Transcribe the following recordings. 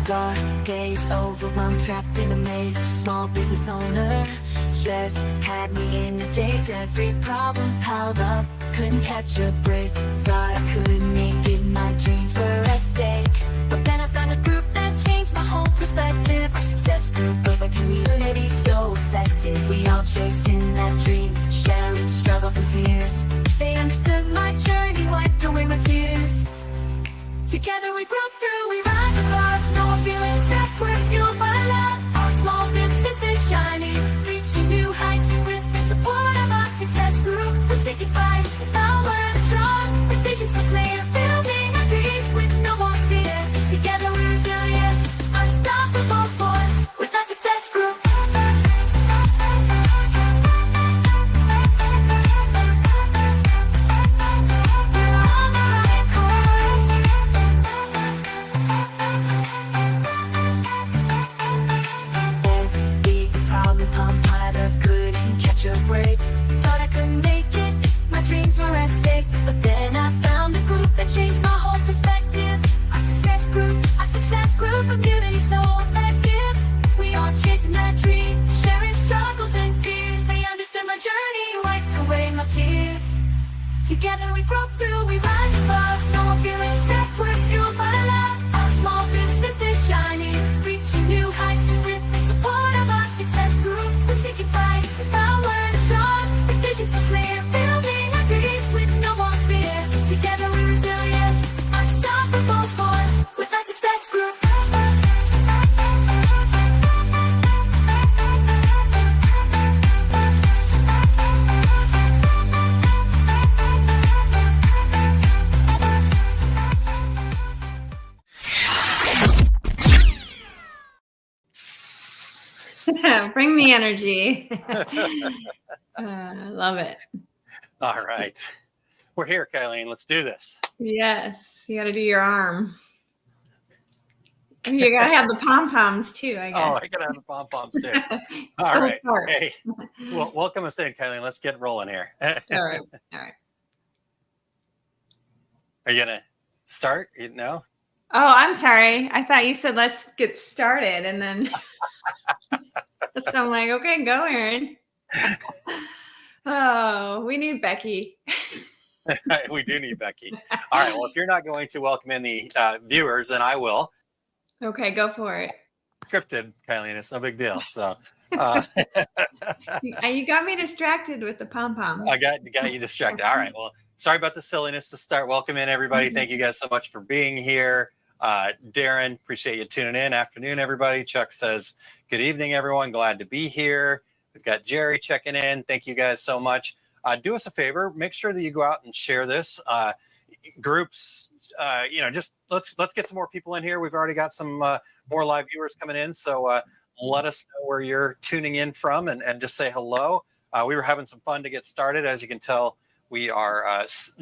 Dark days, overwhelmed, trapped in a maze. Small business owner, stress had me in a daze. Every problem piled up, couldn't catch a break. Thought I couldn't make it, my dreams were at stake. But then I found a group that changed my whole perspective. Our success group of a community so effective. We all chasing that dream, sharing struggles and fears. They understood my journey, wiped away my tears. Together we broke through, we rise above. No more feeling stuck, we're fueled by love. Our small business is shining, reaching new heights. With the support of our success group, we're taking flight. Our word is strong, with vision so clear. Building our dreams with no more fear. Together we're resilient, unstoppable force. With our success group. Community so effective. We all chasing that dream, sharing struggles and fears. They understood my journey, wiped away my tears. Together we broke through, we rise above. No more feeling stuck, we're fueled by love. Our small business is shining, reaching new heights. With the support of our success group, we're taking flight. Our word is strong, with vision so clear. Building our dreams with no more fear. Together we're resilient, unstoppable force. With our success group. Bring the energy. Love it. All right. We're here, Kylene. Let's do this. Yes. You got to do your arm. You got to have the pom-poms too, I guess. Oh, I got to have the pom-poms too. All right. Hey, well, welcome us in, Kylene. Let's get rolling here. All right. All right. Are you going to start? No? Oh, I'm sorry. I thought you said let's get started, and then so I'm like, okay, go, Aaron. Oh, we need Becky. We do need Becky. All right. Well, if you're not going to welcome in the viewers, then I will. Okay, go for it. Scripted, Kylene. It's no big deal. So you got me distracted with the pom-poms. I got you distracted. All right. Well, sorry about the silliness to start. Welcome in, everybody. Thank you guys so much for being here. Darren, appreciate you tuning in. Afternoon, everybody. Chuck says, good evening, everyone. Glad to be here. We've got Jerry checking in. Thank you guys so much. Do us a favor. Make sure that you go out and share this. Groups, just let's get some more people in here. We've already got some more live viewers coming in. So let us know where you're tuning in from and just say hello. We were having some fun to get started. As you can tell, we are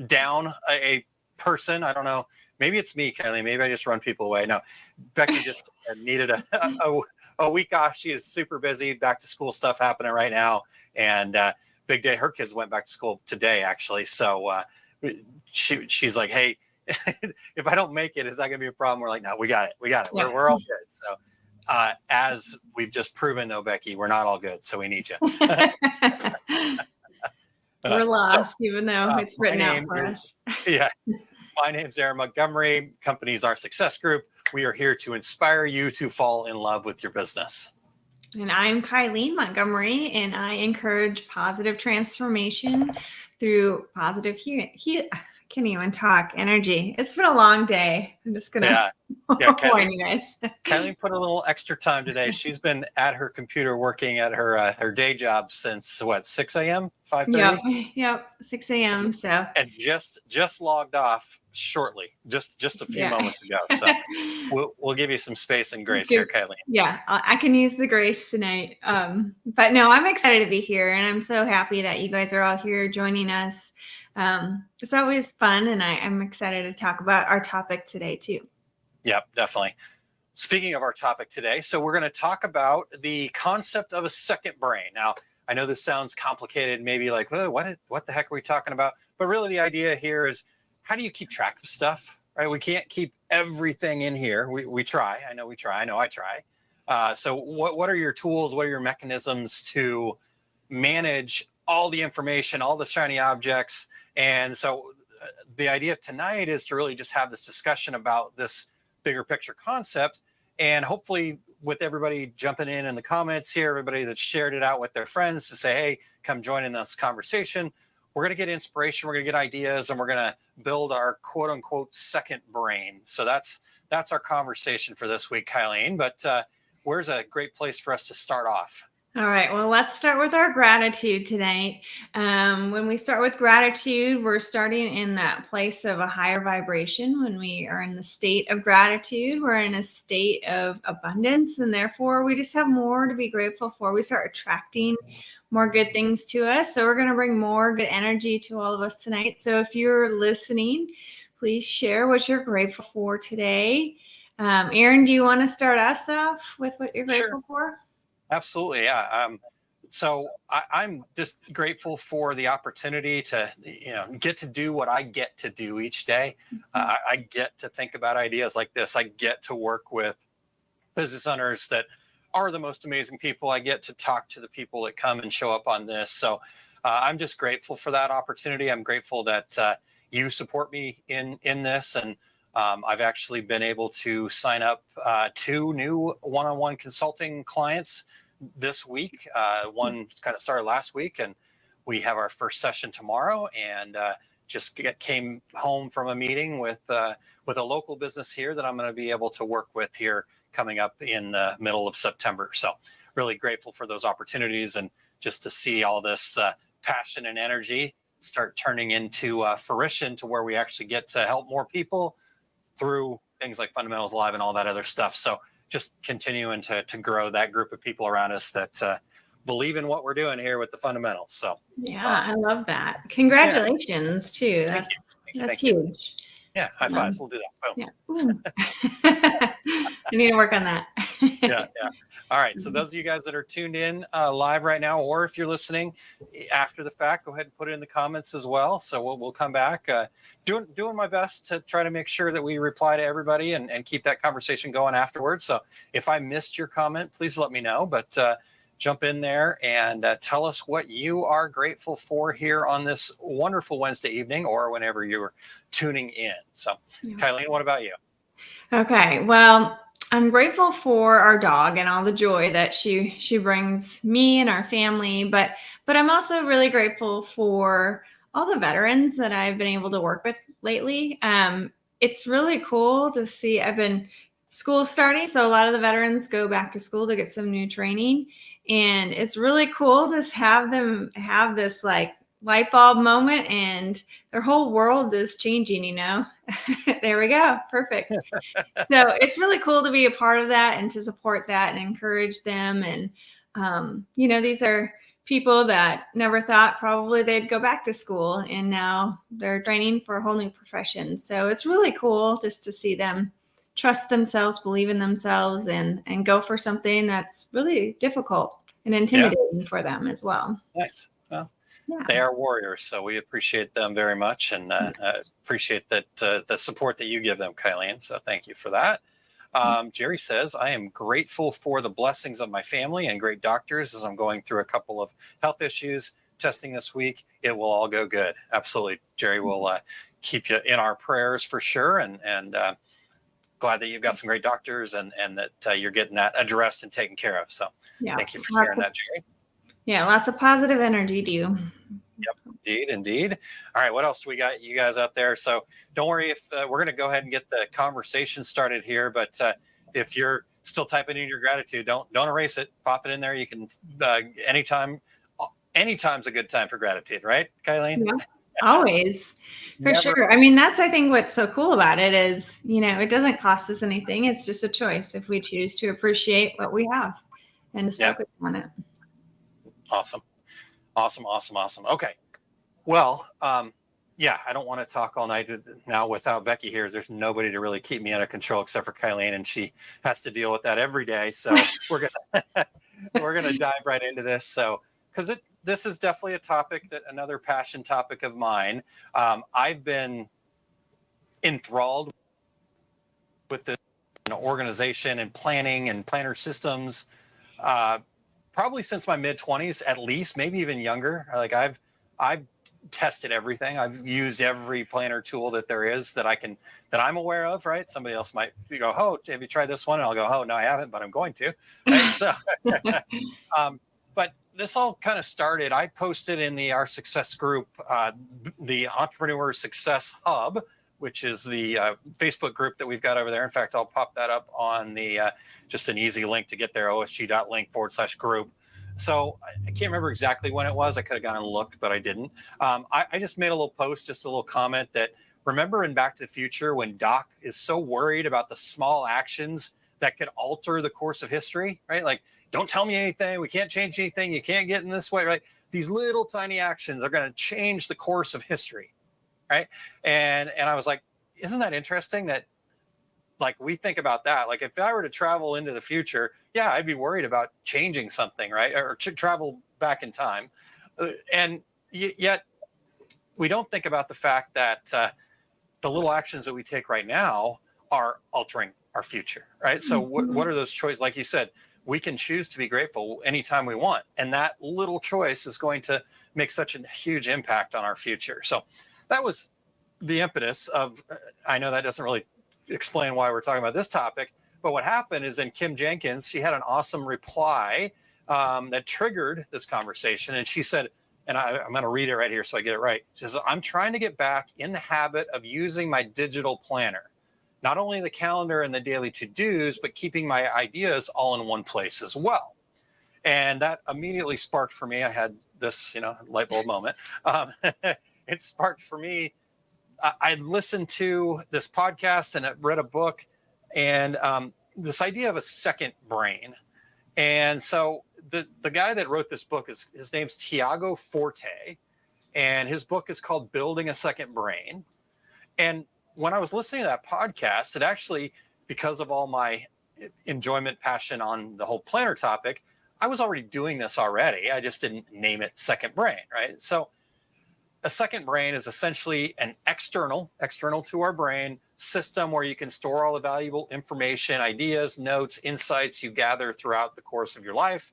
down a person. I don't know. Maybe it's me, Kylie. Maybe I just run people away. No, Becky just needed a week off. She is super busy. Back to school stuff happening right now. And big day. Her kids went back to school today, actually. So she's like, hey, if I don't make it, is that going to be a problem? We're like, no, we got it. We got it. Yeah. We're all good. So as we've just proven, though, Becky, we're not all good. So we need you. We're lost, even though it's written out for us. Yeah. My name's Aaron Montgomery. Company's Our Success Group. We are here to inspire you to fall in love with your business. And I'm Kylene Montgomery, and I encourage positive transformation through positive I can't even talk. Energy. It's been a long day. I'm just gonna warn you guys. Kylene put a little extra time today. She's been at her computer working at her day job since what, 6 a.m., 5:30? Yep, 6 a.m. So and just logged off shortly, just a few moments ago. So we'll give you some space and grace here, Kylene. Yeah, I can use the grace tonight. But no, I'm excited to be here, and I'm so happy that you guys are all here joining us. It's always fun, and I'm excited to talk about our topic today too. Yep, definitely. Speaking of our topic today, so we're going to talk about the concept of a second brain. Now, I know this sounds complicated, maybe like, oh, what the heck are we talking about? But really the idea here is, how do you keep track of stuff, right? We can't keep everything in here. We try. I know we try. I know I try. So what are your tools? What are your mechanisms to manage all the information, all the shiny objects? And so the idea tonight is to really just have this discussion about this bigger picture concept, and hopefully with everybody jumping in the comments here, everybody that shared it out with their friends to say, hey, come join in this conversation. We're going to get inspiration, we're going to get ideas, and we're going to build our quote unquote second brain. So that's our conversation for this week, Kylene. But where's a great place for us to start off? All right, well, let's start with our gratitude tonight. When we start with gratitude, we're starting in that place of a higher vibration. When we are in the state of gratitude, we're in a state of abundance, and therefore we just have more to be grateful for. We start attracting more good things to us. So we're going to bring more good energy to all of us tonight. So if you're listening, please share what you're grateful for today. Aaron, do you want to start us off with what you're grateful for? Absolutely. Yeah. So I'm just grateful for the opportunity to, get to do what I get to do each day. I get to think about ideas like this. I get to work with business owners that are the most amazing people. I get to talk to the people that come and show up on this. So I'm just grateful for that opportunity. I'm grateful that you support me in this. And I've actually been able to sign up 2 new one-on-one consulting clients this week. One kind of started last week, and we have our first session tomorrow. And just came home from a meeting with a local business here that I'm going to be able to work with here coming up in the middle of September. So really grateful for those opportunities, and just to see all this passion and energy start turning into fruition, to where we actually get to help more people through things like Fundamentals Live and all that other stuff. So just continuing to grow that group of people around us that believe in what we're doing here with the fundamentals. So yeah, I love that. Congratulations too. That's Thank huge. You. Yeah, high fives. We'll do that. Boom. Yeah. I need to work on that. Yeah. All right. So those of you guys that are tuned in live right now, or if you're listening after the fact, go ahead and put it in the comments as well. So we'll come back. Doing my best to try to make sure that we reply to everybody and keep that conversation going afterwards. So if I missed your comment, please let me know. But jump in there and tell us what you are grateful for here on this wonderful Wednesday evening, or whenever you're tuning in. So, Kylene, what about you? Okay. Well, I'm grateful for our dog and all the joy that she brings me and our family, but I'm also really grateful for all the veterans that I've been able to work with lately. It's really cool to see. School starting, so a lot of the veterans go back to school to get some new training, and it's really cool to have them have this like light bulb moment, and their whole world is changing. There we go. Perfect. So it's really cool to be a part of that and to support that and encourage them. And, these are people that never thought probably they'd go back to school, and now they're training for a whole new profession. So it's really cool just to see them trust themselves, believe in themselves, and go for something that's really difficult and intimidating for them as well. Nice. Well, they are warriors, so we appreciate them very much, and appreciate that the support that you give them, Kylene. So thank you for that. Jerry says, I am grateful for the blessings of my family and great doctors as I'm going through a couple of health issues testing this week. It will all go good. Absolutely. Jerry will keep you in our prayers for sure. And glad that you've got some great doctors and that you're getting that addressed and taken care of. So thank you for sharing that, Jerry. Yeah, lots of positive energy to you. Yep, indeed. All right, what else do we got, you guys out there? So don't worry if we're going to go ahead and get the conversation started here. But if you're still typing in your gratitude, don't erase it. Pop it in there. You can anytime's a good time for gratitude, right, Kylene? Yeah, always. For sure. I mean, that's, I think, what's so cool about it is, it doesn't cost us anything. It's just a choice if we choose to appreciate what we have and just focus on it. Awesome. Okay. Well, I don't want to talk all night now without Becky here. There's nobody to really keep me under control except for Kylene, and she has to deal with that every day. So we're gonna dive right into this. So because this is definitely a topic another passion topic of mine. I've been enthralled with this organization and planning and planner systems, probably since my mid 20s, at least, maybe even younger. Like I've tested everything. I've used every planner tool that there is that I'm aware of, right? Somebody else might go, oh, have you tried this one? And I'll go, oh, no, I haven't, but I'm going to, right? So, but this all kind of started, I posted in our success group, the Entrepreneur Success Hub, which is the Facebook group that we've got over there. In fact, I'll pop that up on the just an easy link to get there, osg.link/group. So I can't remember exactly when it was. I could have gone and looked, but I didn't. I just made a little post, just a little comment that remember in Back to the Future when Doc is so worried about the small actions that could alter the course of history, right? Like, don't tell me anything. We can't change anything. You can't get in this way, right? These little tiny actions are going to change the course of history. Right. And I was like, isn't that interesting that like we think about that? Like if I were to travel into the future, yeah, I'd be worried about changing something, right? Or to travel back in time. And yet we don't think about the fact that the little actions that we take right now are altering our future, right? So what are those choices? Like you said, we can choose to be grateful anytime we want. And that little choice is going to make such a huge impact on our future. So that was the impetus of, I know that doesn't really explain why we're talking about this topic, but what happened is in Kim Jenkins, she had an awesome reply that triggered this conversation. And she said, and I'm going to read it right here so I get it right. She says, I'm trying to get back in the habit of using my digital planner, not only the calendar and the daily to-dos, but keeping my ideas all in one place as well. And that immediately sparked for me. I had this, light bulb moment. It sparked for me. I listened to this podcast and I read a book and this idea of a second brain. And so the guy that wrote this book his name's Tiago Forte, and his book is called Building a Second Brain. And when I was listening to that podcast, it actually, because of all my enjoyment, passion on the whole planner topic, I was already doing this already. I just didn't name it second brain, right? So a second brain is essentially an external to our brain system where you can store all the valuable information, ideas, notes, insights you gather throughout the course of your life.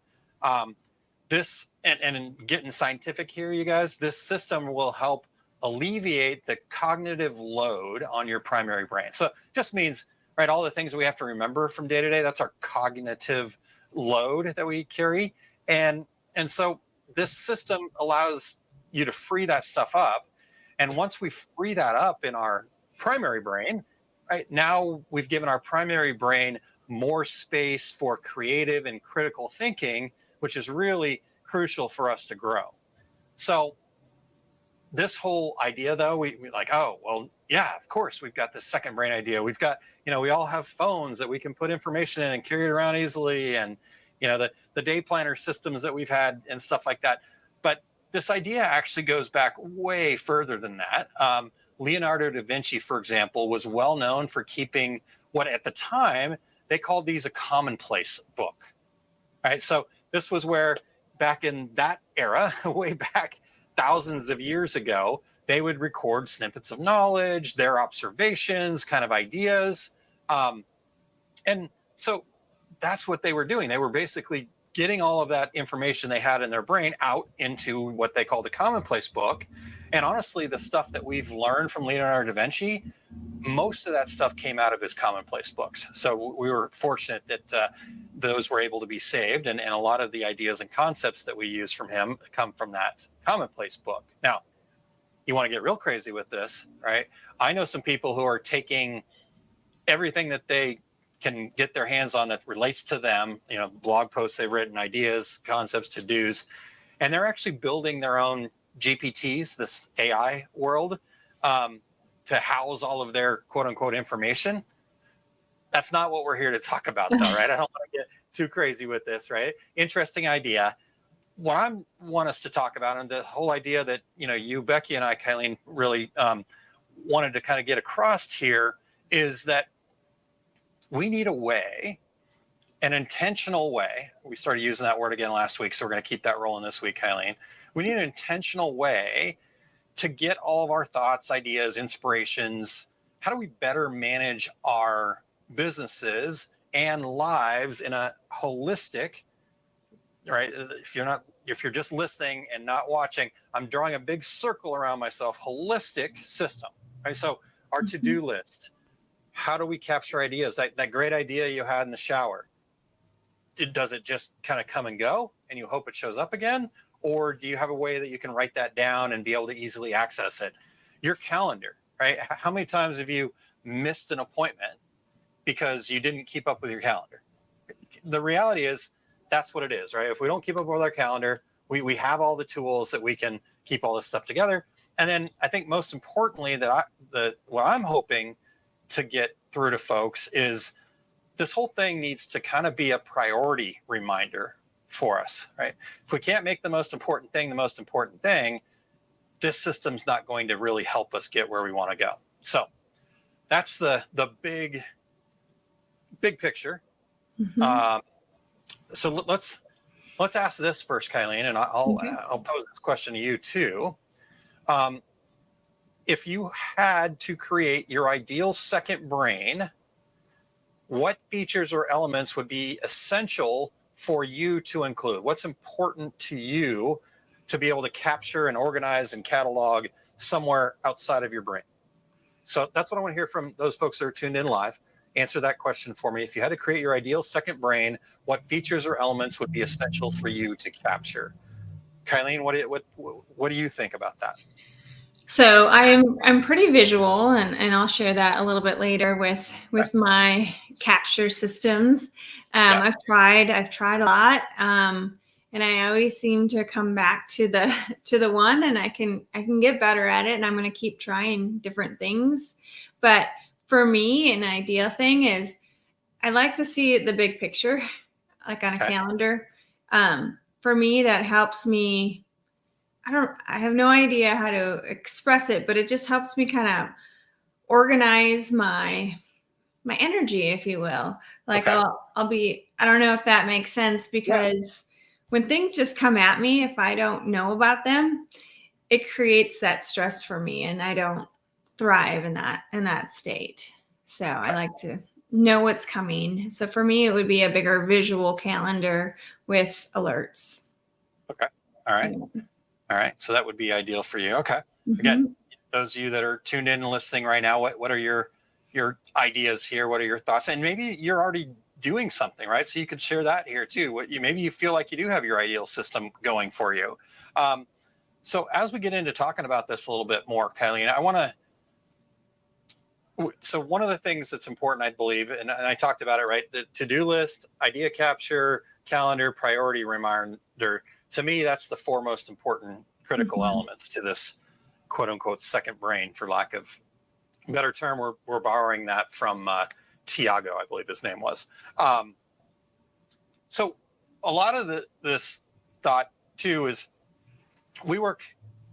This, and getting scientific here, you guys, this system will help alleviate the cognitive load on your primary brain. So it just means, right, all the things we have to remember from day to day, that's our cognitive load that we carry. And so this system allows you to free that stuff up. And once we free that up in our primary brain, right, now we've given our primary brain more space for creative and critical thinking, which is really crucial for us to grow. So this whole idea, though, we like, oh, well, yeah, of course, we've got this second brain idea. We've got, we all have phones that we can put information in and carry it around easily. And, the day planner systems that we've had and stuff like that. But this idea actually goes back way further than that. Leonardo da Vinci, for example, was well known for keeping what at the time they called these a commonplace book. Right. So this was where back in that era, way back thousands of years ago, they would record snippets of knowledge, their observations, kind of ideas. And so that's what they were doing. They were basically getting all of that information they had in their brain out into what they call the commonplace book. And honestly, the stuff that we've learned from Leonardo da Vinci, most of that stuff came out of his commonplace books. So we were fortunate that those were able to be saved. And a lot of the ideas and concepts that we use from him come from that commonplace book. Now, you want to get real crazy with this, right? I know some people who are taking everything that they can get their hands on that relates to them, blog posts they've written, ideas, concepts, to-dos, and they're actually building their own GPTs, this AI world, to house all of their quote unquote information. That's not what we're here to talk about, though, right? I don't want to get too crazy with this, right? Interesting idea. What I want us to talk about, and the whole idea that, you, Becky, and I, Kylene, really wanted to kind of get across here is that we need a way, an intentional way. We started using that word again last week, so we're going to keep that rolling this week, Kylene. We need an intentional way to get all of our thoughts, ideas, inspirations. How do we better manage our businesses and lives in a holistic, right? If you're just listening and not watching, I'm drawing a big circle around myself, holistic system, right? So our to-do list, how do we capture ideas? That great idea you had in the shower, does it just kind of come and go and you hope it shows up again? Or do you have a way that you can write that down and be able to easily access it? Your calendar, right? How many times have you missed an appointment because you didn't keep up with your calendar? The reality is that's what it is, right? If we don't keep up with our calendar, we have all the tools that we can keep all this stuff together. And then I think most importantly what I'm hoping to get through to folks is this whole thing needs to kind of be a priority reminder for us, right? If we can't make the most important thing, this system's not going to really help us get where we want to go. So that's the big picture. So let's ask this first, Kylene, and I'll pose this question to you too. If you had to create your ideal second brain, what features or elements would be essential for you to include? What's important to you to be able to capture and organize and catalog somewhere outside of your brain? So that's what I want to hear from those folks that are tuned in live. Answer that question for me. If you had to create your ideal second brain, what features or elements would be essential for you to capture? Kylene, what do you think about that? So I'm pretty visual, and I'll share that a little bit later with my capture systems. I've tried a lot, and I always seem to come back to the one, and I can get better at it, and I'm going to keep trying different things. But for me, an ideal thing is I like to see the big picture, like on a calendar. For me, that helps me. I have no idea how to express it, but it just helps me kind of organize my energy, if you will. Like I'll be, I don't know if that makes sense, because when things just come at me, if I don't know about them, it creates that stress for me, and I don't thrive in that state. So I like to know what's coming. So for me, it would be a bigger visual calendar with alerts. Okay. All right. All right. So that would be ideal for you. Okay. Again, those of you that are tuned in and listening right now, what are your ideas here? What are your thoughts? And maybe you're already doing something, right? So you could share that here too. Maybe you feel like you do have your ideal system going for you. So as we get into talking about this a little bit more, Kylene, so one of the things that's important, I believe, and I talked about it, right? The to-do list, idea capture, calendar, priority reminder. To me, that's the four most important critical elements to this quote unquote second brain, for lack of a better term. We're borrowing that from Tiago, I believe his name was. So a lot of this thought too is we work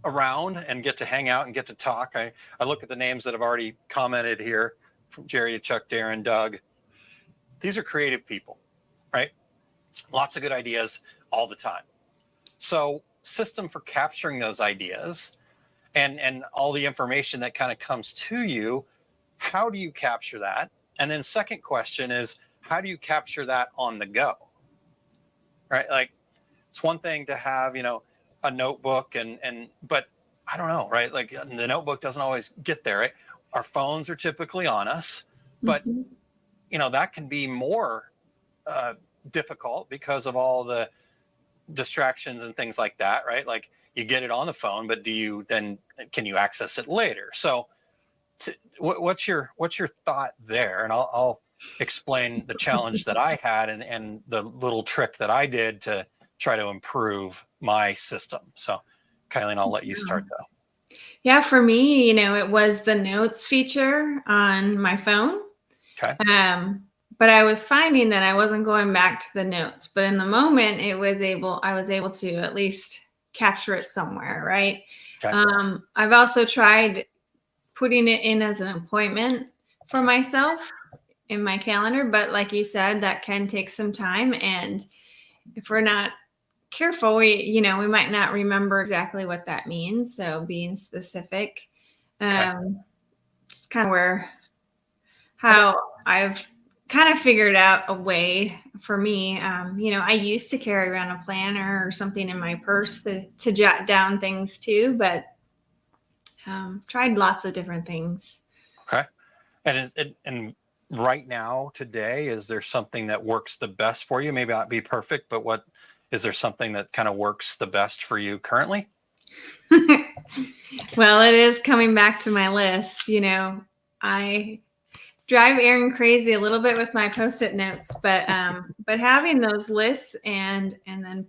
around and get to hang out and get to talk. I look at the names that have already commented here, from Jerry to Chuck, Darren, Doug. These are creative people, right? Lots of good ideas all the time. So system for capturing those ideas and all the information that kind of comes to you, how do you capture that? And then second question is, how do you capture that on the go? Right? Like, it's one thing to have, a notebook but I don't know, right? Like, the notebook doesn't always get there, right? Our phones are typically on us, but that can be more difficult because of all the distractions and things like that, right? Like, you get it on the phone, but can you access it later? So what's your thought there? And I'll explain the challenge that I had and the little trick that I did to try to improve my system. So Kylene, I'll let you start though. Yeah, for me, it was the notes feature on my phone. Okay. But I was finding that I wasn't going back to the notes, but in the moment I was able to at least capture it somewhere. Right. Okay. I've also tried putting it in as an appointment for myself in my calendar, but like you said, that can take some time. And if we're not careful, we might not remember exactly what that means. So being specific, it's kind of how I've kind of figured out a way for me. I used to carry around a planner or something in my purse to jot down things too, but tried lots of different things. Okay. And right now, today, is there something that works the best for you? Maybe not be perfect, but what is there something that kind of works the best for you currently? Well, it is coming back to my list. I drive Aaron crazy a little bit with my post-it notes, but having those lists and then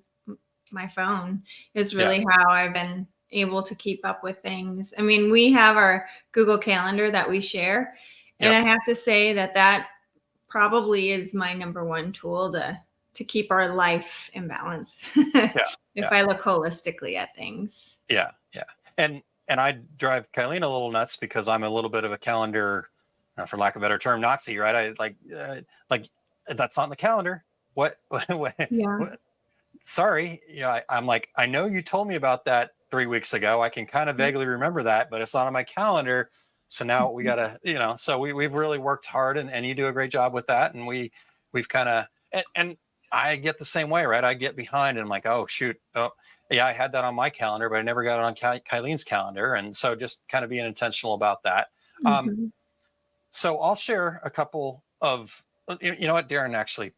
my phone is really how I've been able to keep up with things. I mean, we have our Google Calendar that we share, and I have to say that probably is my number one tool to keep our life in balance. If I look holistically at things. Yeah. And I drive Kylene a little nuts because I'm a little bit of a calendar, for lack of a better term, Nazi, right? I like that's on the calendar. What? What? Sorry. I'm like, I know you told me about that 3 weeks ago. I can kind of vaguely remember that, but it's not on my calendar. So now we gotta, so we've really worked hard, and you do a great job with that. And we've kind of, and I get the same way, right? I get behind and I'm like, oh shoot. Oh yeah, I had that on my calendar, but I never got it on Kylene's calendar. And so just kind of being intentional about that. So I'll share a couple of, you know what, Darren actually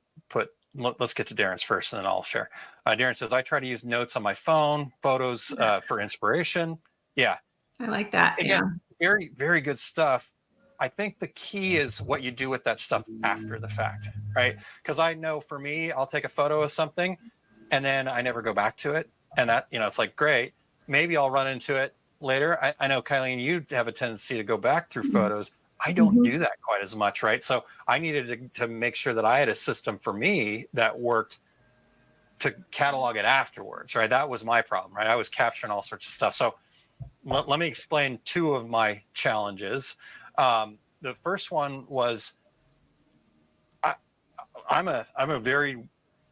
let's get to Darren's first and then I'll share. Darren says, I try to use notes on my phone, photos for inspiration. Yeah. I like that. Again, very, very good stuff. I think the key is what you do with that stuff after the fact, right? Because I know for me, I'll take a photo of something and then I never go back to it. And that, it's like, great, maybe I'll run into it later. I know, Kylene, you have a tendency to go back through photos. I don't do that quite as much, right? So I needed to make sure that I had a system for me that worked to catalog it afterwards, right? That was my problem, right? I was capturing all sorts of stuff. So let me explain two of my challenges. The first one was I'm a very,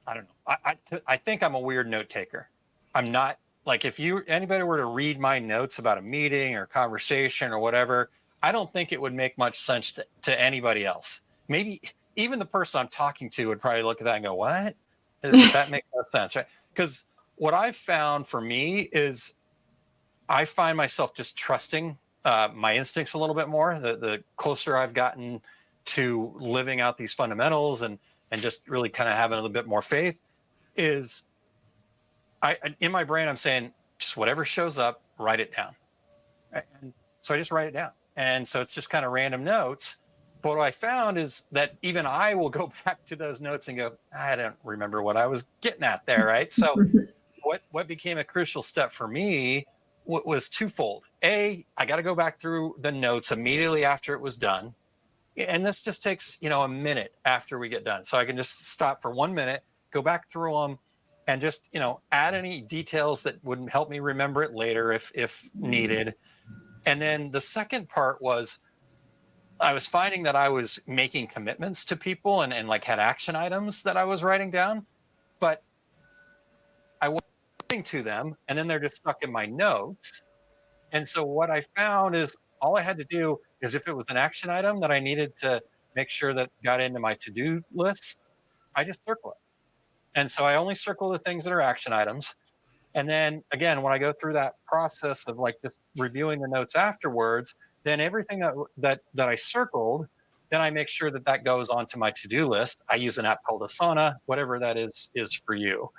I don't know. I think I'm a weird note taker. I'm not, like, if anybody were to read my notes about a meeting or conversation or whatever, I don't think it would make much sense to anybody else. Maybe even the person I'm talking to would probably look at that and go, what? But that makes no sense, right? Because what I've found for me is I find myself just trusting my instincts a little bit more. The closer I've gotten to living out these fundamentals and just really kind of having a little bit more faith is in my brain, I'm saying, just whatever shows up, write it down. And so I just write it down. And so it's just kind of random notes. But what I found is that even I will go back to those notes and go, I don't remember what I was getting at there, right? So what became a crucial step for me was twofold. I got to go back through the notes immediately after it was done. And this just takes, a minute after we get done. So I can just stop for 1 minute, go back through them, and just, add any details that would help me remember it later if needed. And then the second part was I was finding that I was making commitments to people and like had action items that I was writing down, but I wasn't writing to them, and then they're just stuck in my notes. And so what I found is all I had to do is if it was an action item that I needed to make sure that got into my to-do list, I just circle it. And so I only circle the things that are action items. And then again, when I go through that process of like just reviewing the notes afterwards, then everything that I circled, then I make sure that goes onto my to-do list. I use an app called Asana, whatever that is for you.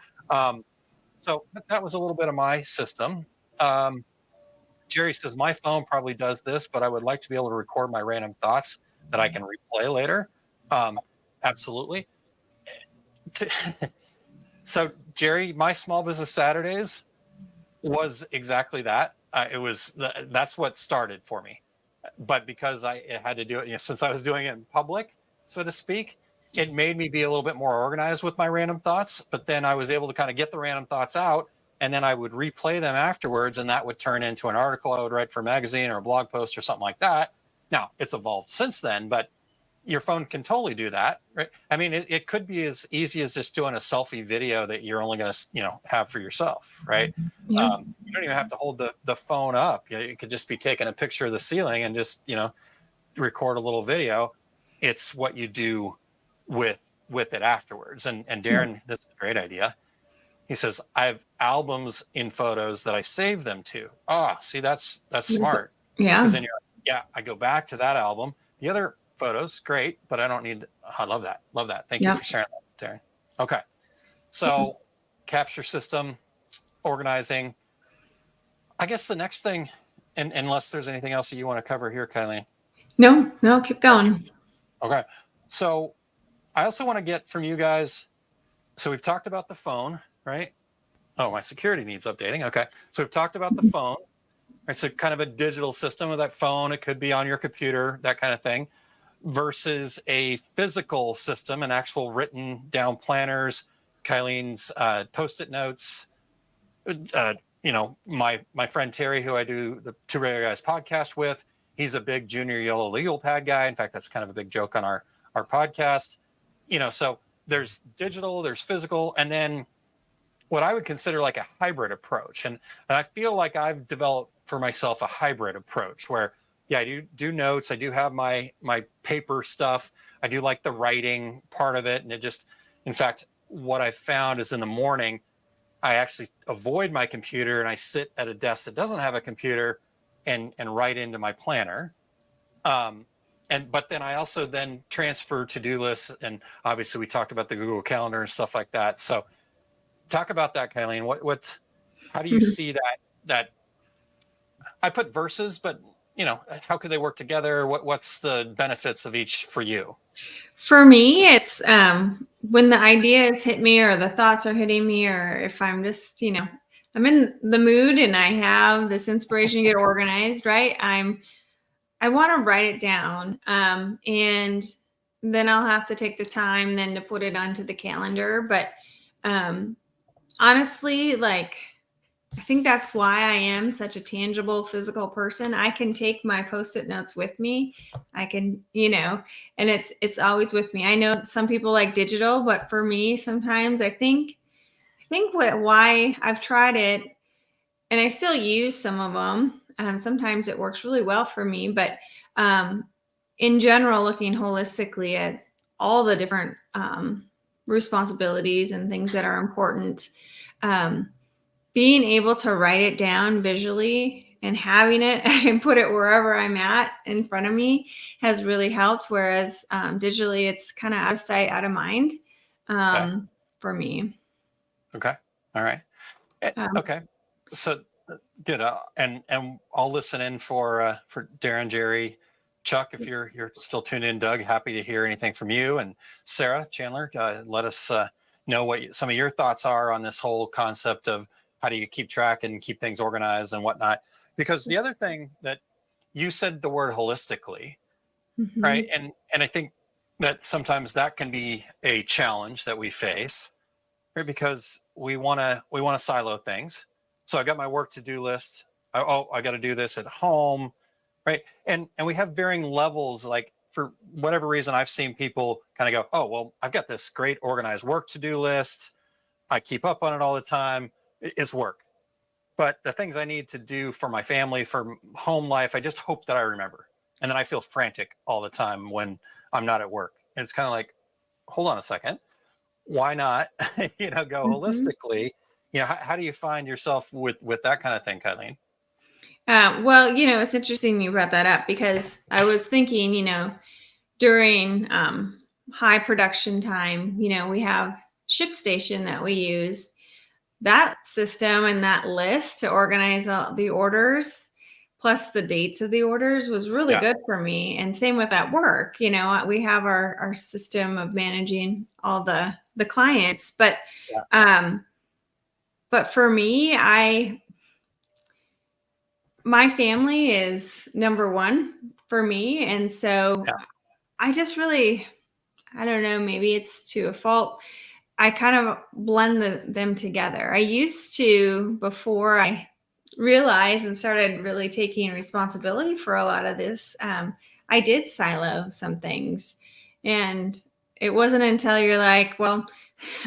So that was a little bit of my system. Jerry says, my phone probably does this, but I would like to be able to record my random thoughts that I can replay later. Absolutely. So Jerry, my Small Business Saturdays was exactly that. That's what started for me. But because I had to do it, since I was doing it in public, so to speak, it made me be a little bit more organized with my random thoughts. But then I was able to kind of get the random thoughts out, and then I would replay them afterwards, and that would turn into an article I would write for a magazine or a blog post or something like that. Now, it's evolved since then, but your phone can totally do that, right? I mean, it could be as easy as just doing a selfie video that you're only going to, have for yourself, right? Yeah. You don't even have to hold the phone up. You could just be taking a picture of the ceiling and just, record a little video. It's what you do with it afterwards. And Darren, that's a great idea. He says, I have albums in photos that I save them to. Oh, see, that's smart. Yeah. Because then you're like, yeah, I go back to that album. The other photos, great, but I don't need, I love that. Love that. Thank you for sharing that, Darren. Okay. So capture system, organizing. I guess the next thing, and unless there's anything else that you want to cover here, Kylene. No, keep going. Okay. So I also want to get from you guys. So we've talked about the phone, right? Oh, my security needs updating. Okay. So we've talked about the phone. Right? So kind of a digital system of that phone. It could be on your computer, that kind of thing, versus a physical system, an actual written down planners, Kylene's Post-it notes. My friend Terry, who I do the Two Regular Guys podcast with, he's a big junior yellow legal pad guy. In fact, that's kind of a big joke on our podcast. So there's digital, there's physical, and then what I would consider like a hybrid approach. And I feel like I've developed for myself a hybrid approach where, yeah, I do notes. I do have my paper stuff. I do like the writing part of it. And in fact, what I've found is in the morning, I actually avoid my computer and I sit at a desk that doesn't have a computer and write into my planner. But then I also then transfer to-do lists. And obviously we talked about the Google Calendar and stuff like that. So talk about that, Kylene. How do you see that I put verses, but how could they work together? What's the benefits of each for you? For me, it's when the ideas hit me or the thoughts are hitting me, or if I'm just, I'm in the mood and I have this inspiration to get organized, right? I want to write it down. And then I'll have to take the time then to put it onto the calendar. But honestly, I think that's why I am such a tangible physical person. I can take my Post-it notes with me. I can, and it's always with me. I know some people like digital, but for me, sometimes I think why I've tried it and I still use some of them. Sometimes it works really well for me, but in general, looking holistically at all the different responsibilities and things that are important, being able to write it down visually and having it and put it wherever I'm at in front of me has really helped. Whereas digitally, it's kind of out of sight, out of mind for me. Okay. All right. Okay. So good. And I'll listen in for Darren, Jerry, Chuck, if you're still tuned in. Doug, happy to hear anything from you. And Sarah, Chandler, let us know what some of your thoughts are on this whole concept of how do you keep track and keep things organized and whatnot. Because the other thing that you said the word holistically, right? And I think that sometimes that can be a challenge that we face, right? Because we want to silo things. So I got my work to-do list. I got to do this at home, right? And we have varying levels. Like for whatever reason, I've seen people kind of go, oh, well, I've got this great organized work to-do list. I keep up on it all the time. It's work. But the things I need to do for my family, for home life, I just hope that I remember. And then I feel frantic all the time when I'm not at work. And it's kind of like, hold on a second. Why not, go holistically? How do you find yourself with that kind of thing, Kylene? Well, it's interesting you brought that up because I was thinking, during high production time, we have ShipStation that we use. That system and that list to organize all the orders plus the dates of the orders was really good for me. And same with at work, we have our system of managing all the clients, but for me, my family is number one for me. And so I just really, I don't know, maybe it's to a fault. I kind of blend them together. I used to, before I realized and started really taking responsibility for a lot of this, I did silo some things. And it wasn't until you're like, well,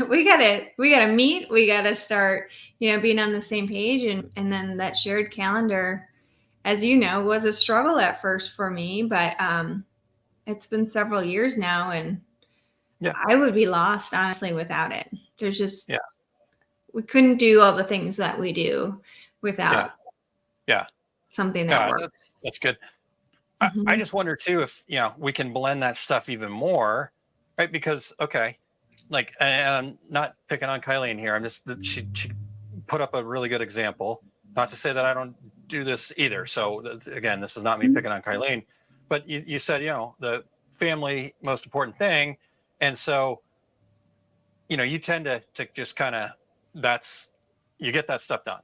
we gotta meet, we gotta start, being on the same page. And then that shared calendar, as you know, was a struggle at first for me, but it's been several years now, and Yeah. I would be lost, honestly, without it. There's just, Yeah. we couldn't do all the things that we do Yeah. without Yeah. something that Yeah. works. That's good. I Mhm. just wonder too if we can blend that stuff even more, right? Because okay, like, and I'm not picking on Kylene here. I'm just that she put up a really good example. Not to say that I don't do this either. So again, this is not me picking on Kylene, but you said the family most important thing, and so you tend to just kind of that's you get that stuff done,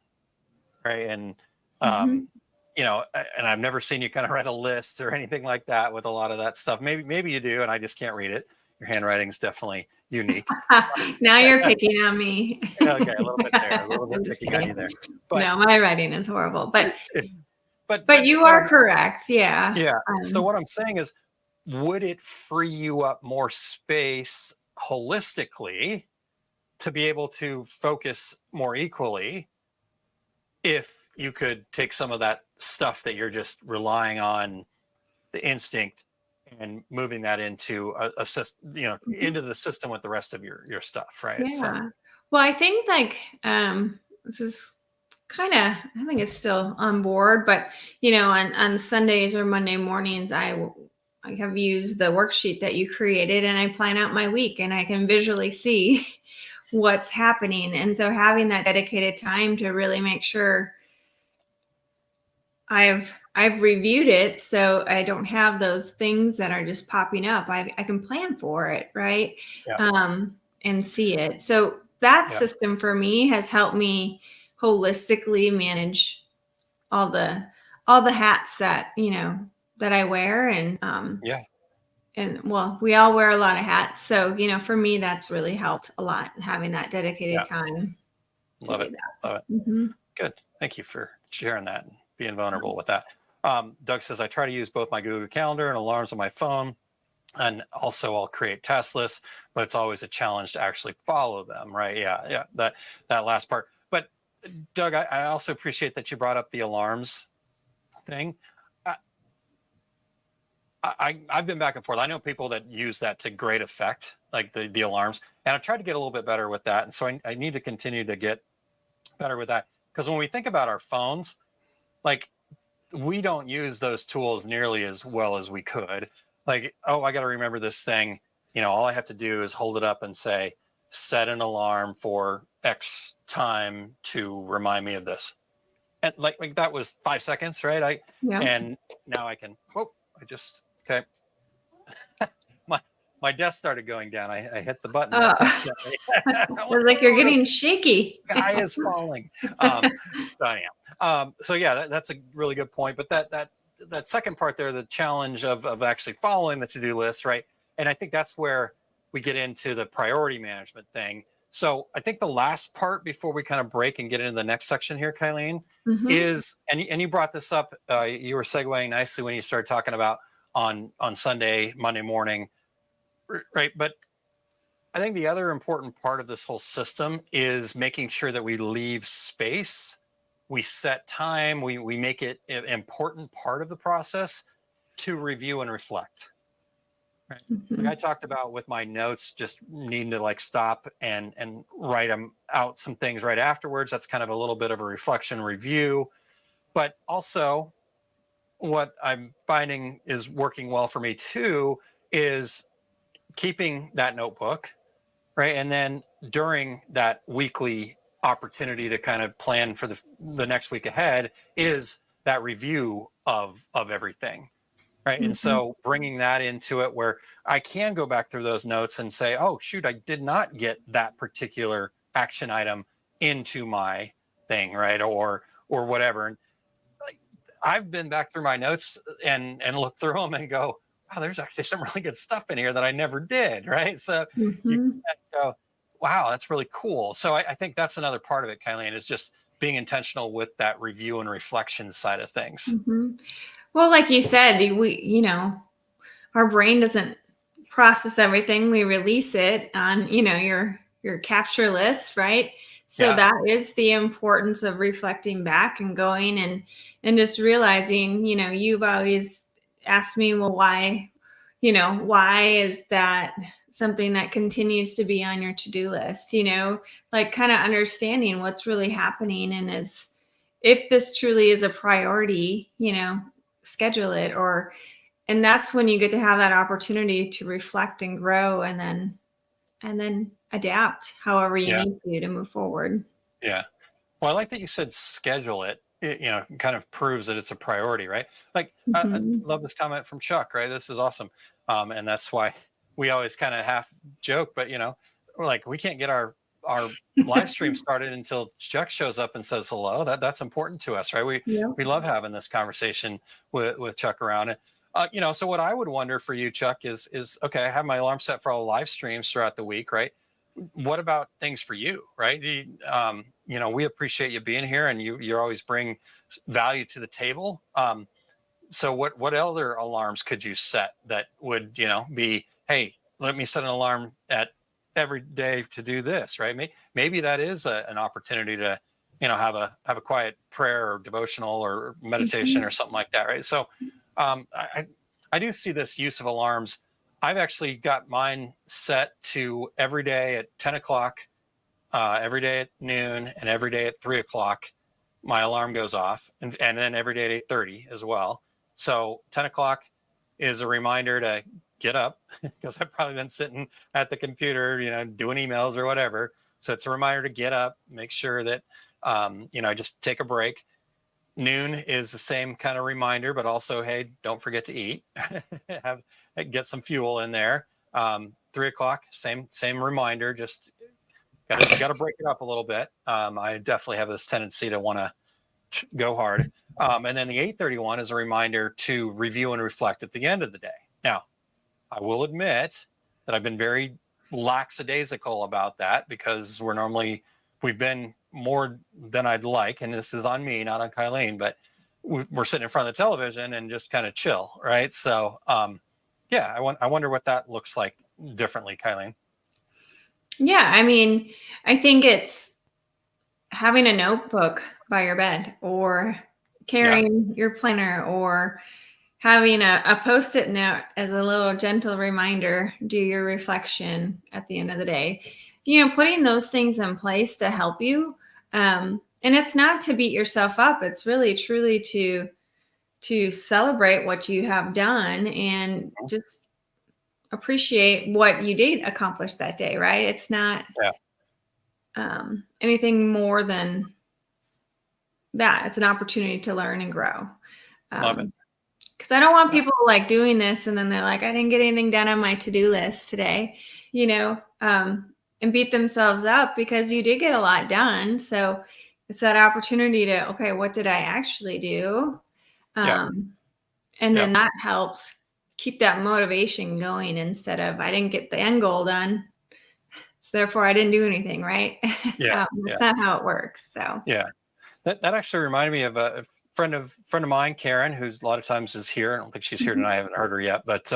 right? And um, Mhm. and I've never seen you kind of write a list or anything like that with a lot of that stuff. Maybe you do, and I just can't read it. Your handwriting is definitely unique. Now you're picking on me. Okay, a little bit there, a little bit I'm just picking on you kidding. there. But No, my writing is horrible. But but but you what are I'm correct. Yeah. yeah. So what I'm saying is, would it free you up more space holistically to be able to focus more equally if you could take some of that stuff that you're just relying on the instinct and moving that into a system, Mhm. into the system with the rest of your stuff, right? So Yeah. Well, I think like this is kind of, I think it's still on board, but on Sundays or Monday mornings, I have used the worksheet that you created and I plan out my week and I can visually see what's happening. And so having that dedicated time to really make sure I've reviewed it so I don't have those things that are just popping up. I can plan for it, right? yeah, And see it. So that yeah, system for me has helped me holistically manage all the hats that that I wear, yeah, and well, we all wear a lot of hats. So for me, that's really helped a lot, having that dedicated yeah. time to Love do it, love it. that. Hmm. Good. Thank you for sharing that and being vulnerable with that. Doug says I try to use both my Google Calendar and alarms on my phone, and also I'll create task lists, but it's always a challenge to actually follow them, right? Yeah, yeah. That last part. But Doug, I also appreciate that you brought up the alarms thing. I've been back and forth. I know people that use that to great effect, like the alarms, and I've tried to get a little bit better with that. And so I need to continue to get better with that, because when we think about our phones, like, we don't use those tools nearly as well as we could. Like, oh, I got to remember this thing. All I have to do is hold it up and say, set an alarm for X time to remind me of this. And like that was 5 seconds, right? Yeah. And now I can, okay. my, my desk started going down. I hit the button Oh, accidentally. I went, it's like you're oh, getting shaky. sky is falling. So anyhow, so yeah, that's a really good point. But that second part there, the challenge of actually following the to-do list, right? And I think that's where we get into the priority management thing. So I think the last part before we kind of break and get into the next section here, Kylene, Hmm. is and you brought this up. You were segueing nicely when you started talking about on Sunday, Monday morning, right? But I think the other important part of this whole system is making sure that we leave space, we set time, we make it an important part of the process to review and reflect. Right. Like I Hmm. talked about with my notes, just needing to like stop and write them out some things right afterwards. That's kind of a little bit of a reflection review. But also what I'm finding is working well for me too is keeping that notebook, right? And then during that weekly opportunity to kind of plan for the next week ahead is that review of everything, right? And Hmm. so bringing that into it where I can go back through those notes and say, oh shoot, I did not get that particular action item into my thing, right? Or whatever. And like, I've been back through my notes and look through them and go, wow, there's actually some really good stuff in here that I never did, right? So you Hmm. go, wow, that's really cool. So I think that's another part of it, Kylene, is just being intentional with that review and reflection side of things. Hmm. Well, like you said, our brain doesn't process everything. We release it on, your capture list, right? So Yeah, that is the importance of reflecting back and going and just realizing, you've always asked me, well, why is that something that continues to be on your to-do list, like kind of understanding what's really happening, and if this truly is a priority, schedule it, and that's when you get to have that opportunity to reflect and grow, and then adapt however you Yeah. need to move forward. Yeah. Well, I like that you said schedule it. It kind of proves that it's a priority, right? Like, I Mhm. love this comment from Chuck, right? This is awesome. And that's why we always kind of half joke, but we're like, we can't get our live stream started until Chuck shows up and says hello. That's important to us, right? We Yep. we love having this conversation with Chuck around it. So what I would wonder for you, Chuck, is okay, I have my alarm set for all live streams throughout the week, right? What about things for you, right? We appreciate you being here, and you always bring value to the table. So what other alarms could you set that would be, hey, let me set an alarm at every day to do this, right? Maybe that is an opportunity to have a quiet prayer or devotional or meditation Mhm. or something like that, right? So I do see this use of alarms. I've actually got mine set to every day at 10 o'clock, every day at noon, and every day at 3 o'clock. My alarm goes off, and then every day at 8:30 as well. So 10 o'clock is a reminder to get up because I've probably been sitting at the computer, doing emails or whatever. So it's a reminder to get up, make sure that, just take a break. Noon is the same kind of reminder, but also, hey, don't forget to eat. Get some fuel in there. 3 o'clock, same reminder. Just gotta break it up a little bit. I definitely have this tendency to want to go hard. And then the 8:31 is a reminder to review and reflect at the end of the day. Now, I will admit that I've been very lackadaisical about that because we've been more than I'd like, and this is on me, not on Kylene, but we're sitting in front of the television and just kind of chill, right? So, yeah, I wonder what that looks like differently, Kylene. Yeah, I mean, I think it's having a notebook by your bed, or Yeah, carrying your planner, or having a post-it note as a little gentle reminder, do your reflection at the end of the day. Putting those things in place to help you. And it's not to beat yourself up. It's really truly to celebrate what you have done and just appreciate what you did accomplish that day, right? It's not yeah, anything more than that. It's an opportunity to learn and grow. love it. Because I don't want Yeah, people like doing this and then they're like, I didn't get anything done on my to-do list today, and beat themselves up because you did get a lot done. So it's that opportunity to, okay, what did I actually do? yeah, And yeah, then that helps keep that motivation going instead of, I didn't get the end goal done, so therefore I didn't do anything, right? yeah, yeah, That's not how it works. So yeah. That actually reminded me of a friend of mine, Karen, who's a lot of times is here. I don't think she's here mhm, tonight. I haven't heard her yet, but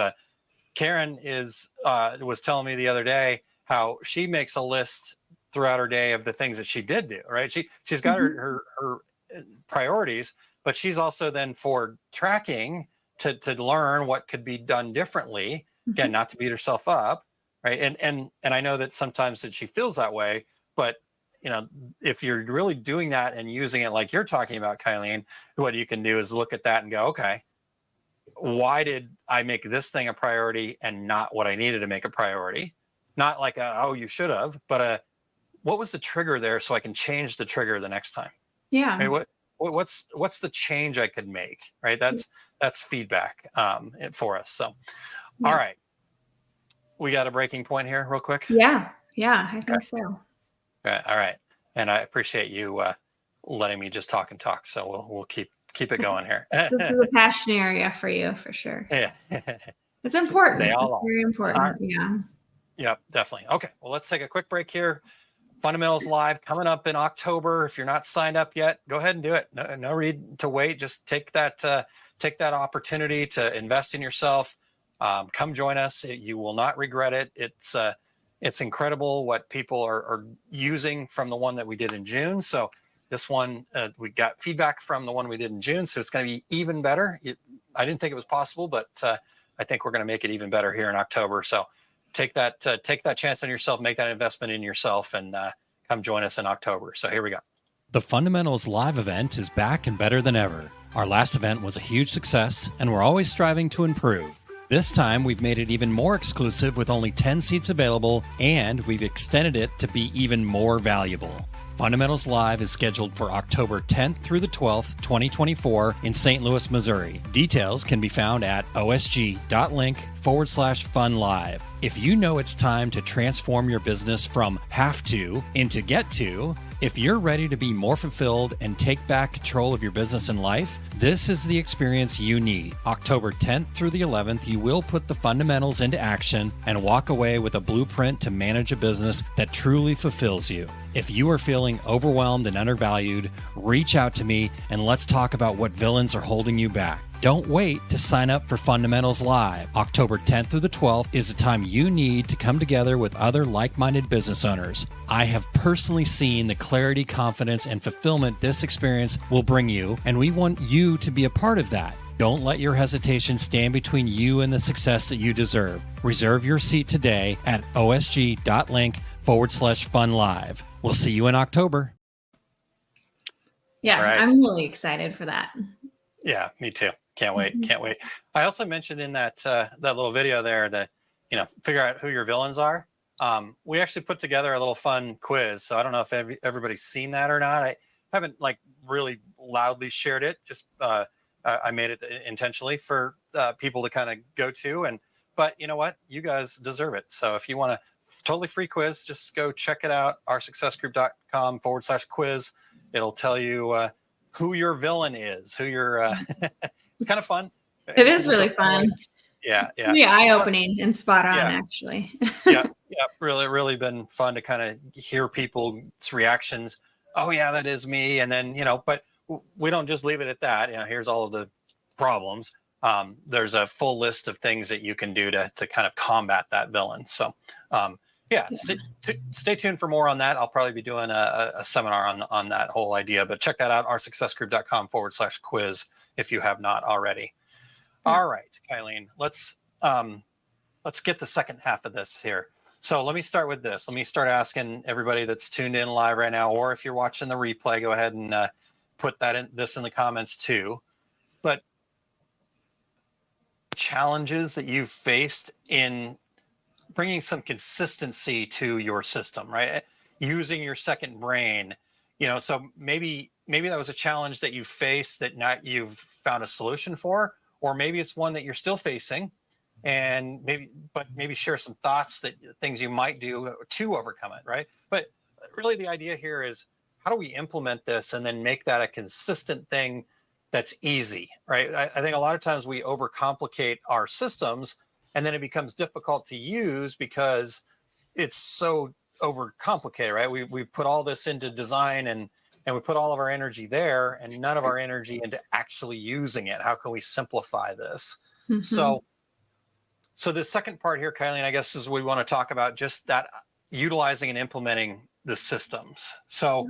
Karen was telling me the other day how she makes a list throughout her day of the things that she did do. Right? She's got mhm, her priorities, but she's also then for tracking to learn what could be done differently. Again, mhm. not to beat herself up, right? And I know that sometimes that she feels that way, but you know, if you're really doing that and using it like you're talking about, Kylene, what you can do is look at that and go, okay, why did I make this thing a priority and not what I needed to make a priority? Not like oh, you should have, but what was the trigger there so I can change the trigger the next time? Right? Yeah. What's the change I could make? Right? That's feedback for us. So, all Yeah. right, we got a breaking point here, real quick. Yeah. Yeah. I Okay. think so. All right, and I appreciate you letting me just talk and talk. So we'll keep it going here. This is a passion area for you for sure. Yeah, It's they important. It's all are. very All right. important. Yeah. Yep, definitely. Okay, well, let's take a quick break here. Fundamentals Live coming up in October. If you're not signed up yet, go ahead and do it. No need to wait. Just take that opportunity to invest in yourself. Come join us. You will not regret it. It's incredible what people are using from the one that we did in June. So this one, we got feedback from the one we did in June. So it's going to be even better. I didn't think it was possible, but I think we're going to make it even better here in October. So take that chance on yourself, make that investment in yourself, and come join us in October. So here we go. The Fundamentals Live event is back and better than ever. Our last event was a huge success, and we're always striving to improve. This time, we've made it even more exclusive with only 10 seats available, and we've extended it to be even more valuable. Fundamentals Live is scheduled for October 10th through the 12th, 2024 in St. Louis, Missouri. Details can be found at osg.link/funlive. If you know it's time to transform your business from have to into get to, if you're ready to be more fulfilled and take back control of your business and life, this is the experience you need. October 10th through the 11th, you will put the fundamentals into action and walk away with a blueprint to manage a business that truly fulfills you. If you are feeling overwhelmed and undervalued, reach out to me and let's talk about what villains are holding you back. Don't wait to sign up for Fundamentals Live. October 10th through the 12th is the time you need to come together with other like-minded business owners. I have personally seen the clarity, confidence, and fulfillment this experience will bring you, and we want you to be a part of that. Don't let your hesitation stand between you and the success that you deserve. Reserve your seat today at osg.link/funlive. We'll see you in October. Yeah, Right. I'm really excited for that. Yeah, me too. Can't wait. Can't wait. I also mentioned in that little video there that, figure out who your villains are. We actually put together a little fun quiz. So I don't know if everybody's seen that or not. I haven't really loudly shared it. Just I made it intentionally for people to kind of go to. But you know what? You guys deserve it. So if you want a totally free quiz, just go check it out. oursuccessgroup.com/quiz. It'll tell you who your villain is, who your it's kind of fun. It is really fun. Yeah. Pretty eye-opening and spot on, actually. yeah. Really been fun to kind of hear people's reactions. Oh yeah, that is me. And then, but we don't just leave it at that. Here's all of the problems. There's a full list of things that you can do to kind of combat that villain. So, stay tuned for more on that. I'll probably be doing a seminar on that whole idea, but check that out, oursuccessgroup.com/quiz if you have not already. All right, Kylene, let's get the second half of this here. So let me start with this. Let me start asking everybody that's tuned in live right now, or if you're watching the replay, go ahead and put this in the comments too. But challenges that you've faced in bringing some consistency to your system, right? Using your second brain, so maybe that was a challenge that you faced that not you've found a solution for, or maybe it's one that you're still facing, and maybe share some thoughts things you might do to overcome it, right? But really the idea here is, how do we implement this and then make that a consistent thing that's easy, right? I think a lot of times we overcomplicate our systems, and then it becomes difficult to use because it's so overcomplicated, right? We've put all this into design and we put all of our energy there and none of our energy into actually using it. How can we simplify this? Mm-hmm. So the second part here, Kylene, I guess, is we want to talk about just that, utilizing and implementing the systems. So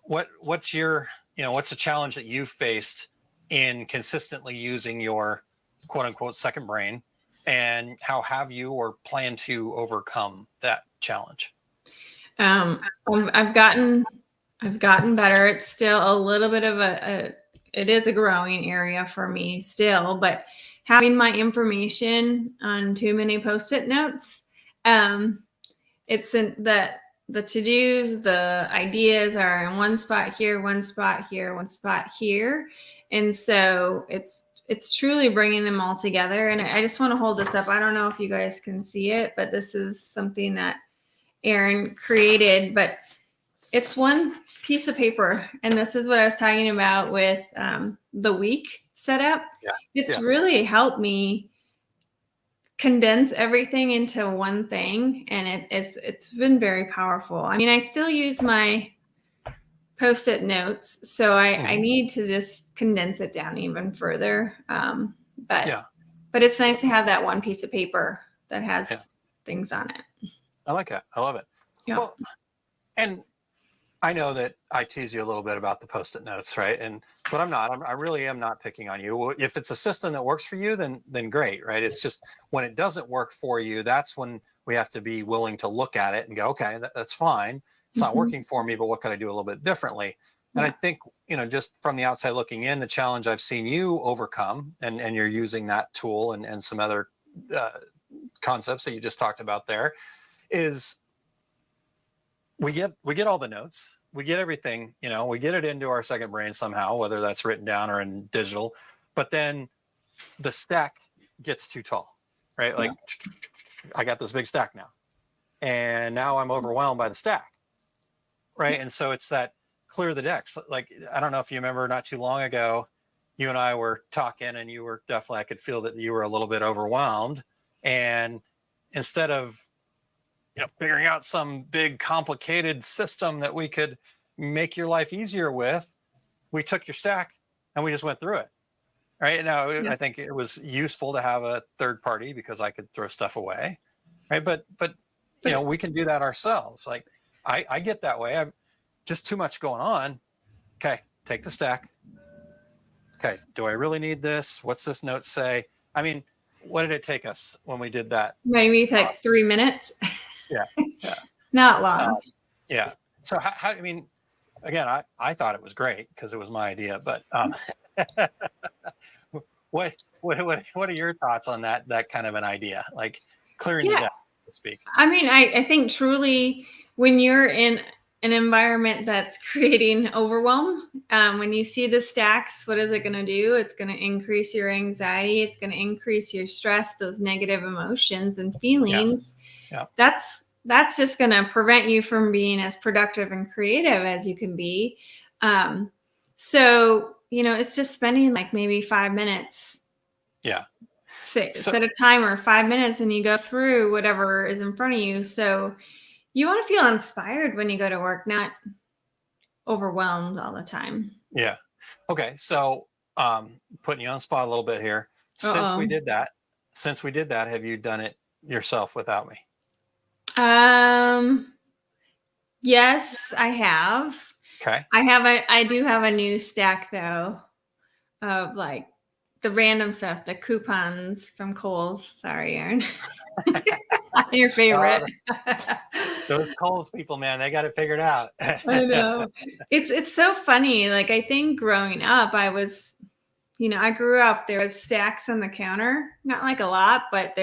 what's your, what's the challenge that you've faced in consistently using your quote unquote second brain, and how have you or plan to overcome that challenge? I've gotten better. It's still a little bit of it is a growing area for me still, but having my information on too many Post-it notes, it's in the to-dos, the ideas are in one spot here, one spot here, one spot here. And so it's truly bringing them all together. And I just want to hold this up. I don't know if you guys can see it, but this is something that Aaron created, but it's one piece of paper. And this is what I was talking about with the week setup. Yeah. It's really helped me condense everything into one thing. And it's been very powerful. I mean, I still use my Post-it notes, so I need to just condense it down even further. But it's nice to have that one piece of paper that has things on it. I like it. I love it. Yeah. Well, and I know that I tease you a little bit about the Post-it notes, right? But I'm not. I really am not picking on you. Well, if it's a system that works for you, then great, right? It's just when it doesn't work for you, that's when we have to be willing to look at it and go, okay, that's fine. It's not Mhm. working for me, but what could I do a little bit differently? And I Yeah. think, just from the outside looking in, the challenge I've seen you overcome, and you're using that tool and some other uh, concepts that you just talked about there, is we get all the notes, we get everything, we get it into our second brain somehow, whether that's written down or in digital, but then the stack gets too tall, right? Yeah. Like I got this big stack now, and now I'm overwhelmed by the stack, right? And so it's that clear the decks. Like, I don't know if you remember, not too long ago, you and I were talking, and you were definitely, I could feel that you were a little bit overwhelmed, and instead of figuring out some big complicated system that we could make your life easier with, we took your stack and we just went through it. Right now, Yeah. I think it was useful to have a third party because I could throw stuff away. Right. But we can do that ourselves. Like I get that way. I've just too much going on. Okay. Take the stack. Okay. Do I really need this? What's this note say? I mean, what did it take us when we did that? Maybe it's like 3 minutes. Yeah. Yeah. Not long. Yeah. So I mean, again, I thought it was great because it was my idea, but what are your thoughts on that kind of an idea, like clearing the Yeah. deck, so to speak? I mean, I think truly when you're in an environment that's creating overwhelm, when you see the stacks, what is it going to do? It's going to increase your anxiety. It's going to increase your stress, those negative emotions and feelings. Yeah. That's just going to prevent you from being as productive and creative as you can be. So, it's just spending like maybe 5 minutes. Yeah. Set a timer, 5 minutes, and you go through whatever is in front of you. So you want to feel inspired when you go to work, not overwhelmed all the time. Yeah. Okay. So putting you on the spot a little bit here. Since Uh-oh. we did that, have you done it yourself without me? Yes, I have. Okay. I do have a new stack though of like the random stuff, the coupons from Kohl's. Sorry, Aaron. Your favorite. Those Kohl's people, man, they got it figured out. I know. It's so funny. Like, I think growing up, I grew up, there was stacks on the counter, not like a lot, but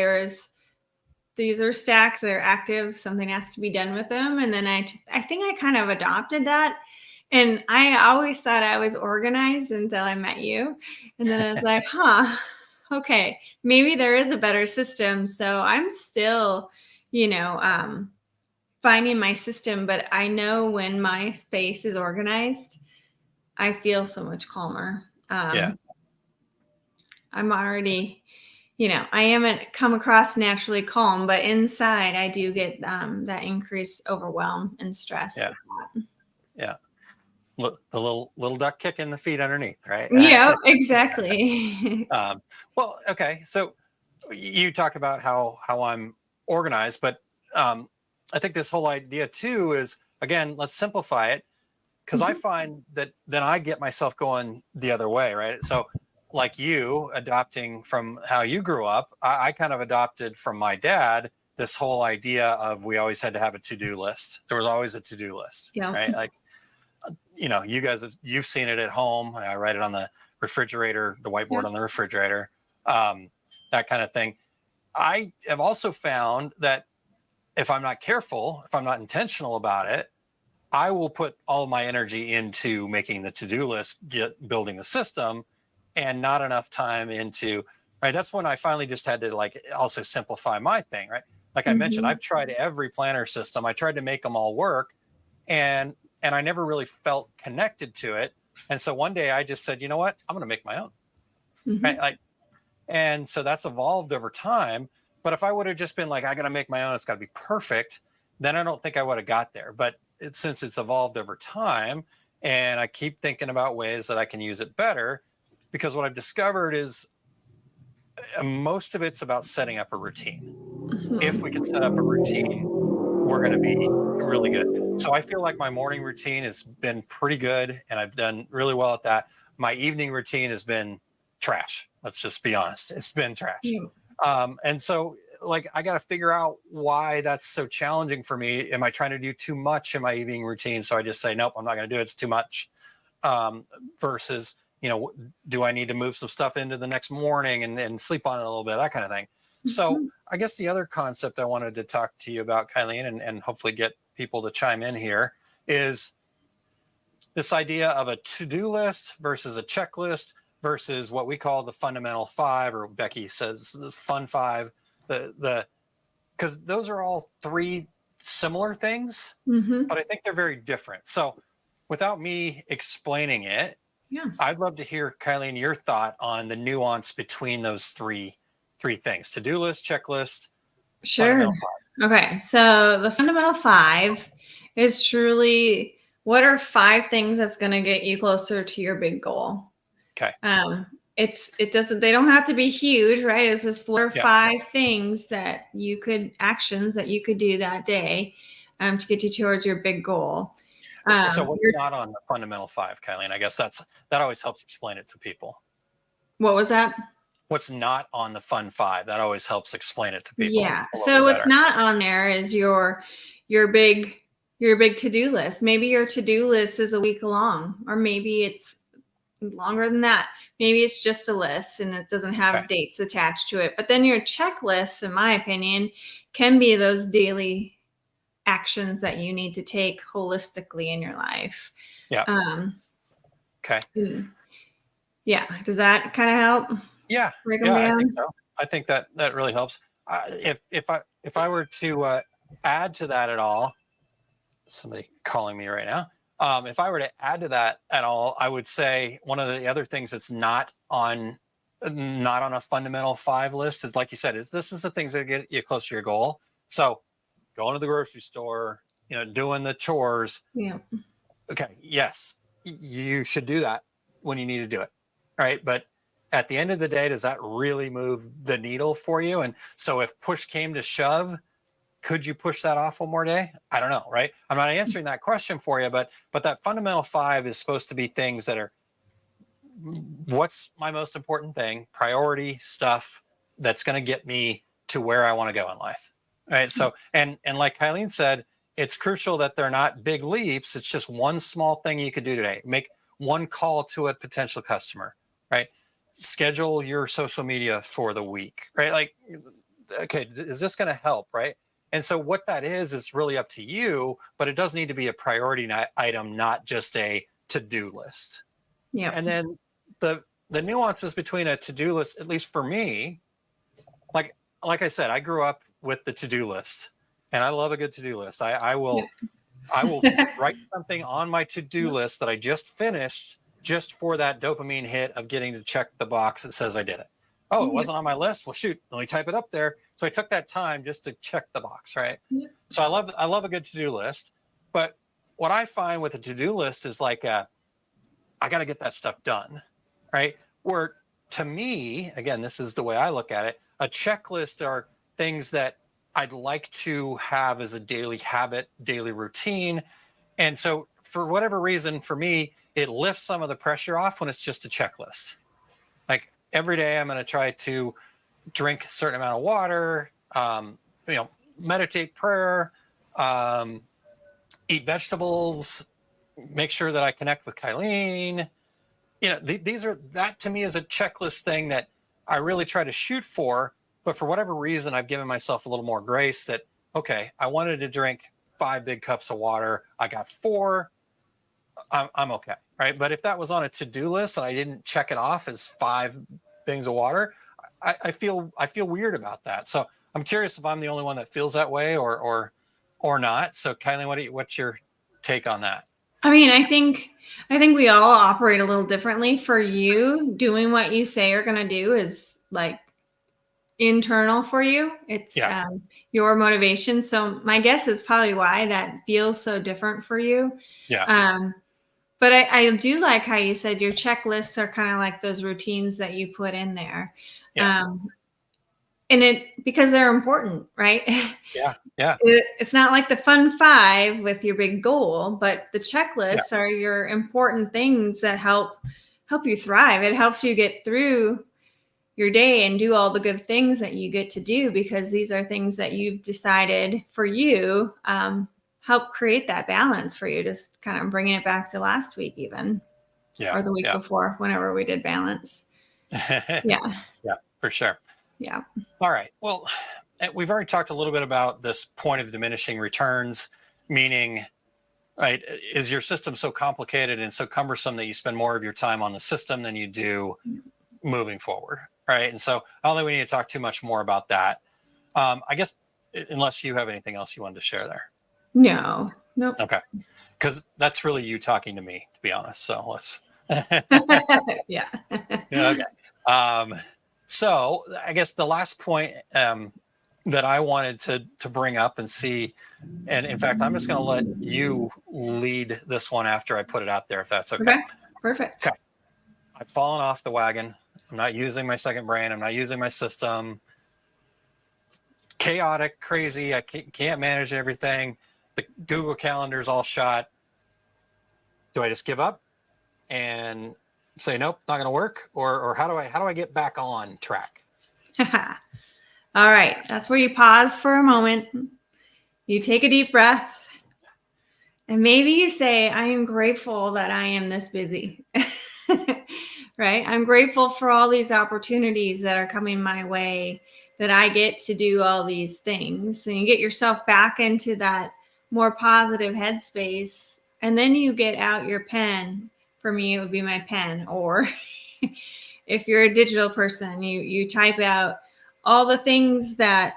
these are stacks, they're active, something has to be done with them. And then I think I kind of adopted that. And I always thought I was organized until I met you. And then I was like, okay, maybe there is a better system. So I'm still, finding my system, but I know when my space is organized, I feel so much calmer. Yeah. I'm already, I haven't come across naturally calm, but inside I do get that increased overwhelm and stress. Yeah. Yeah. Look, the little duck kicking the feet underneath, right? Yeah, exactly. Well, okay. So you talk about how I'm organized, but I think this whole idea too is, again, let's simplify it, because I find that then I get myself going the other way, right? So like you adopting from how you grew up, I kind of adopted from my dad this whole idea of we always had to have a to-do list. There was always a to-do list, Yeah. right? Like, you guys you've seen it at home. I write it on the refrigerator, the whiteboard on the refrigerator, that kind of thing. I have also found that if I'm not careful, if I'm not intentional about it, I will put all my energy into making the to-do list, building the system, and not enough time into, right? That's when I finally just had to like also simplify my thing, right? Like I mentioned, I've tried every planner system. I tried to make them all work, and I never really felt connected to it. And so one day I just said, you know what? I'm going to make my own. Right? Like, and so that's evolved over time. But if I would have just been like, I got to make my own, it's got to be perfect, then I don't think I would have got there. But since it's evolved over time, and I keep thinking about ways that I can use it better, because what I've discovered is most of it's about setting up a routine. If we can set up a routine, we're going to be really good. So I feel like my morning routine has been pretty good, and I've done really well at that. My evening routine has been trash. Let's just be honest. It's been trash. Yeah. And so, like, I got to figure out why that's so challenging for me. Am I trying to do too much in my evening routine? So I just say, nope, I'm not going to do it. It's too much. Versus, do I need to move some stuff into the next morning and sleep on it a little bit, that kind of thing. So I guess the other concept I wanted to talk to you about, Kylene, and hopefully get people to chime in here, is this idea of a to-do list versus a checklist versus what we call the fundamental five, or Becky says the fun five, because those are all three similar things, but I think they're very different. So without me explaining it, I'd love to hear, Kylene, your thought on the nuance between those three things: to-do list, checklist, Sure. Okay. So the fundamental five is truly, what are 5 things that's going to get you closer to your big goal? Okay. They don't have to be huge, right? It's just 4 or 5 things actions that you could do that day, to get you towards your big goal. So what's not on the fundamental five, Kylene? I guess that always helps explain it to people. What was that? What's not on the fun five? That always helps explain it to people. Yeah. So what's not on there is your big to-do list. Maybe your to-do list is a week long, or maybe it's longer than that. Maybe it's just a list and it doesn't have dates attached to it. But then your checklist, in my opinion, can be those daily actions that you need to take holistically in your life. Yeah. Okay. Yeah. Does that kind of help? Yeah. I think so. I think that really helps. If I were to add to that at all, somebody calling me right now. If I were to add to that at all, I would say one of the other things that's not on a fundamental five list is, like you said, this is the things that get you closer to your goal. So going to the grocery store, doing the chores. Yeah. Okay. Yes, you should do that when you need to do it. Right. But at the end of the day, does that really move the needle for you? And so if push came to shove, could you push that off one more day? I don't know, right? I'm not answering that question for you, but that fundamental five is supposed to be things that are, what's my most important thing, priority stuff that's going to get me to where I want to go in life, right? So, and like Kylene said, it's crucial that they're not big leaps. It's just one small thing you could do today. Make one call to a potential customer, right? Schedule your social media for the week, right? Like, okay, is this going to help, right? And so what that is really up to you, but it does need to be a priority item, not just a to-do list. Yeah. And then the nuances between a to-do list, at least for me, like I said, I grew up with the to-do list, and I love a good to-do list. I will write something on my to-do list that I just finished, just for that dopamine hit of getting to check the box that says I did it. Oh, it wasn't on my list. Well, shoot, let me type it up there. So I took that time just to check the box, right? Yeah. So I love a good to-do list. But what I find with a to-do list is like, I got to get that stuff done, right? Where to me, again, this is the way I look at it, a checklist are things that I'd like to have as a daily habit, daily routine. And so for whatever reason, for me, it lifts some of the pressure off when it's just a checklist. Like, every day I'm going to try to drink a certain amount of water, meditate prayer, eat vegetables, make sure that I connect with Kylene. That to me is a checklist thing that I really try to shoot for. But for whatever reason, I've given myself a little more grace that, okay, I wanted to drink 5 big cups of water. I got 4. I'm okay, right? But if that was on a to-do list and I didn't check it off as 5 things of water, I feel weird about that. So I'm curious if I'm the only one that feels that way or not. So Kylene, what's your take on that? I mean, I think we all operate a little differently. For you, doing what you say you're going to do is like internal for you. It's your motivation. So my guess is probably why that feels so different for you. Yeah. But I do like how you said your checklists are kind of like those routines that you put in there. Yeah. because they're important, right? Yeah. Yeah. It's not like the fun 5 with your big goal, but the Yeah. checklists are your important things that help you thrive. It helps you get through your day and do all the good things that you get to do, because these are things that you've decided for you, help create that balance for you. Just kind of bringing it back to last week even, Yeah. or the week Yeah. before, whenever we did balance. Yeah. Yeah, for sure. Yeah. All right. Well, we've already talked a little bit about this point of diminishing returns, meaning, right, is your system so complicated and so cumbersome that you spend more of your time on the system than you do moving forward, right? And so I don't think we need to talk too much more about that. I guess, unless you have anything else you wanted to share there. No. Nope. Okay. Because that's really you talking to me, to be honest. So let's. Yeah. Yeah, okay. So I guess the last point that I wanted to bring up and see, and in fact, I'm just going to let you lead this one after I put it out there, if that's okay. Okay. Perfect. Okay. I've fallen off the wagon. I'm not using my second brain. I'm not using my system. Chaotic, crazy. I can't manage everything. The Google Calendar's all shot. Do I just give up and say nope, not going to work, or how do I get back on track? All right. That's where you pause for a moment. You take a deep breath. And maybe you say, I am grateful that I am this busy. Right? I'm grateful for all these opportunities that are coming my way, that I get to do all these things. And you get yourself back into that more positive headspace. And then you get out your pen. For me, it would be my pen. Or if you're a digital person, you type out all the things that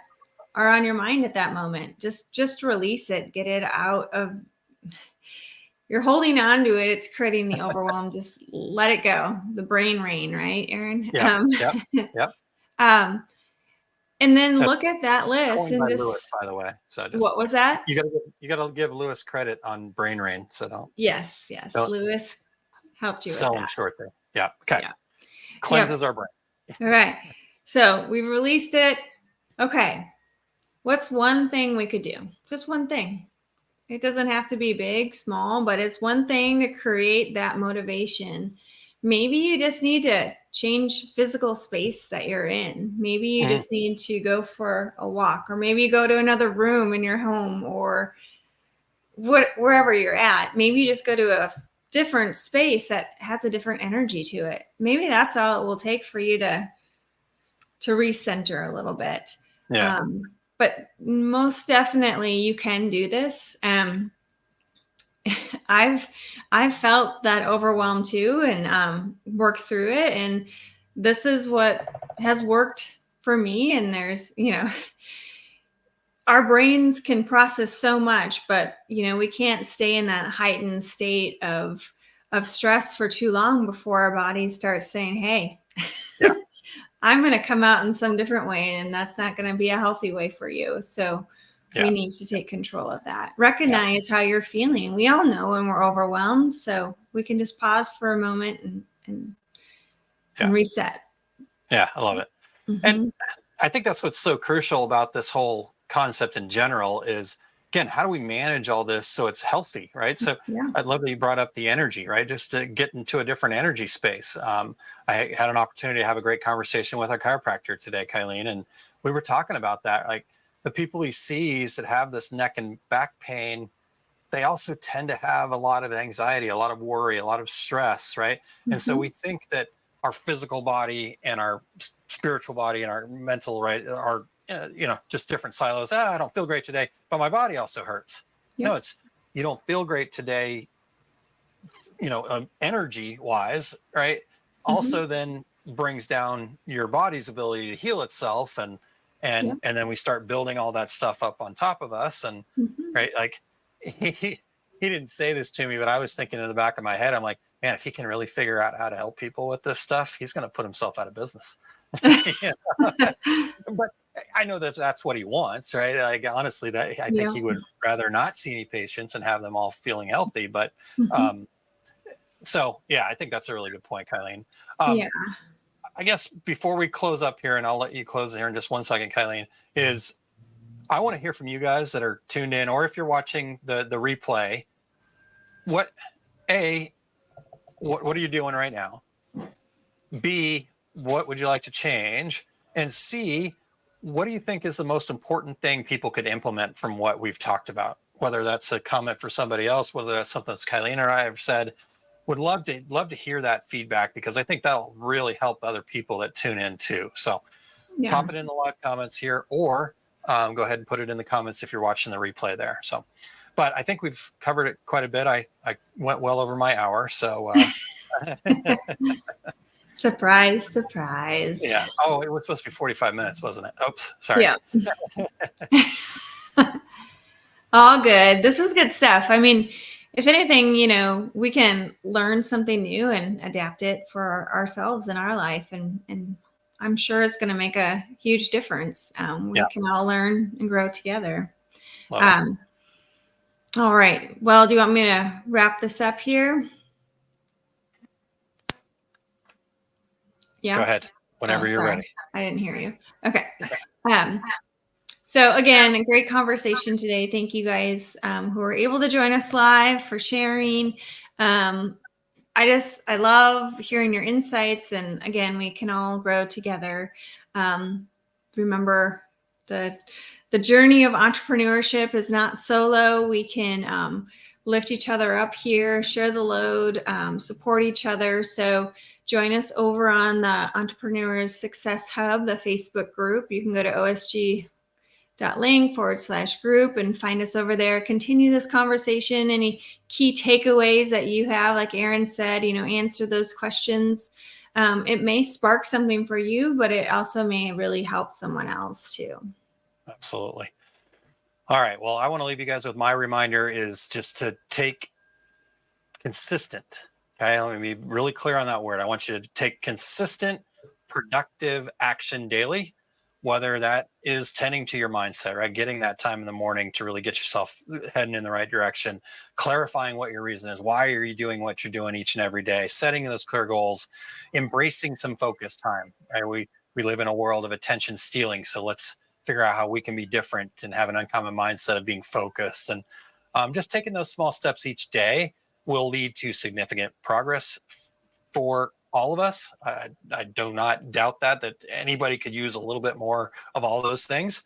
are on your mind at that moment. Just release it. Get it out of. You're holding on to it. It's creating the overwhelm. Just let it go. The brain rain, right, Aaron? Yeah. Yep. And then That's look at that list coined and by just. Lewis, by the way. So What was that? you gotta give Lewis credit on brain rain. So Yes. don't Lewis helped you with sell him that. short there. Yeah. Okay. Yeah. Cleanses our brain. All right. So we've released it. Okay. What's one thing we could do? Just one thing. It doesn't have to be big, small, but it's one thing to create that motivation. Maybe you just need to change physical space that you're in. Maybe you just need to go for a walk, or maybe you go to another room in your home, or wherever you're at. Maybe you just go to a different space that has a different energy to it. Maybe that's all it will take for you to recenter a little bit. Yeah. But most definitely you can do this. I've felt that overwhelm too, and worked through it. And this is what has worked for me. And there's, our brains can process so much, but we can't stay in that heightened state of stress for too long before our body starts saying, hey, Yeah. I'm going to come out in some different way, and that's not going to be a healthy way for you. So we need to take control of that. Recognize how you're feeling. We all know when we're overwhelmed, so we can just pause for a moment and reset. Yeah, I love it. Mm-hmm. And I think that's what's so crucial about this whole concept in general is, again, how do we manage all this so it's healthy, right? So I love that you brought up the energy, right? Just to get into a different energy space. I had an opportunity to have a great conversation with our chiropractor today, Kylene, and we were talking about that. Like the people he sees that have this neck and back pain, they also tend to have a lot of anxiety, a lot of worry, a lot of stress, right? Mm-hmm. And so we think that our physical body and our spiritual body and our mental, right, are just different silos. I don't feel great today, but my body also hurts. No, it's you don't feel great today, energy wise, right? Mm-hmm. Also then brings down your body's ability to heal itself, and then we start building all that stuff up on top of us, and right, like he didn't say this to me, but I was thinking in the back of my head, I'm like, man, if he can really figure out how to help people with this stuff, he's going to put himself out of business. But I know that's what he wants, right? Like honestly, that I think he would rather not see any patients and have them all feeling healthy. But so yeah, I think that's a really good point, Kylene. I guess before we close up here, and I'll let you close here in just 1 second, Kylene, is I want to hear from you guys that are tuned in, or if you're watching the replay, what are you doing right now? B, what would you like to change? And C, what do you think is the most important thing people could implement from what we've talked about? Whether that's a comment for somebody else, whether that's something that's Kylene or I have said, would love to hear that feedback, because I think that'll really help other people that tune in too. So pop it in the live comments here, or go ahead and put it in the comments if you're watching the replay there. So, but I think we've covered it quite a bit. I went well over my hour. So, Surprise, surprise. yeah. Oh, it was supposed to be 45 minutes, wasn't it? Oops. Sorry. Yeah. All good. This was good stuff. I mean, if anything, we can learn something new and adapt it for ourselves in our life. And I'm sure it's going to make a huge difference. We can all learn and grow together. All right. Well, do you want me to wrap this up here? Yeah. Go ahead. Whenever you're ready. I didn't hear you. Okay. So again, a great conversation today. Thank you guys who were able to join us live for sharing. I love hearing your insights, and again, we can all grow together. Remember, the journey of entrepreneurship is not solo. We can lift each other up here, share the load, support each other. So join us over on the Entrepreneurs Success Hub, the Facebook group. You can go to osg.link/group and find us over there. Continue this conversation. Any key takeaways that you have, like Aaron said, answer those questions. It may spark something for you, but it also may really help someone else too. Absolutely. All right. Well, I want to leave you guys with my reminder is just to take consistent. Okay. Let me be really clear on that word. I want you to take consistent, productive action daily, whether that is tending to your mindset, right? Getting that time in the morning to really get yourself heading in the right direction, clarifying what your reason is. Why are you doing what you're doing each and every day? Setting those clear goals, embracing some focus time, right? We live in a world of attention stealing. So let's figure out how we can be different and have an uncommon mindset of being focused. And just taking those small steps each day will lead to significant progress for all of us. I do not doubt that anybody could use a little bit more of all those things.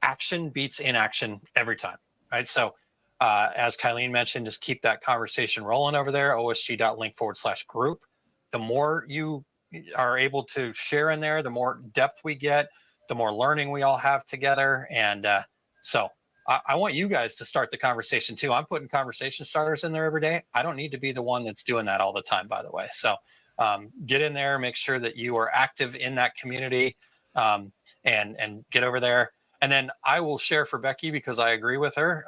Action beats inaction every time, right? So as Kylene mentioned, just keep that conversation rolling over there, osg.link/group. The more you are able to share in there, the more depth we get, the more learning we all have together. And so I want you guys to start the conversation too. I'm putting conversation starters in there every day. I don't need to be the one that's doing that all the time, by the way. So get in there, make sure that you are active in that community, and get over there. And then I will share for Becky, because I agree with her.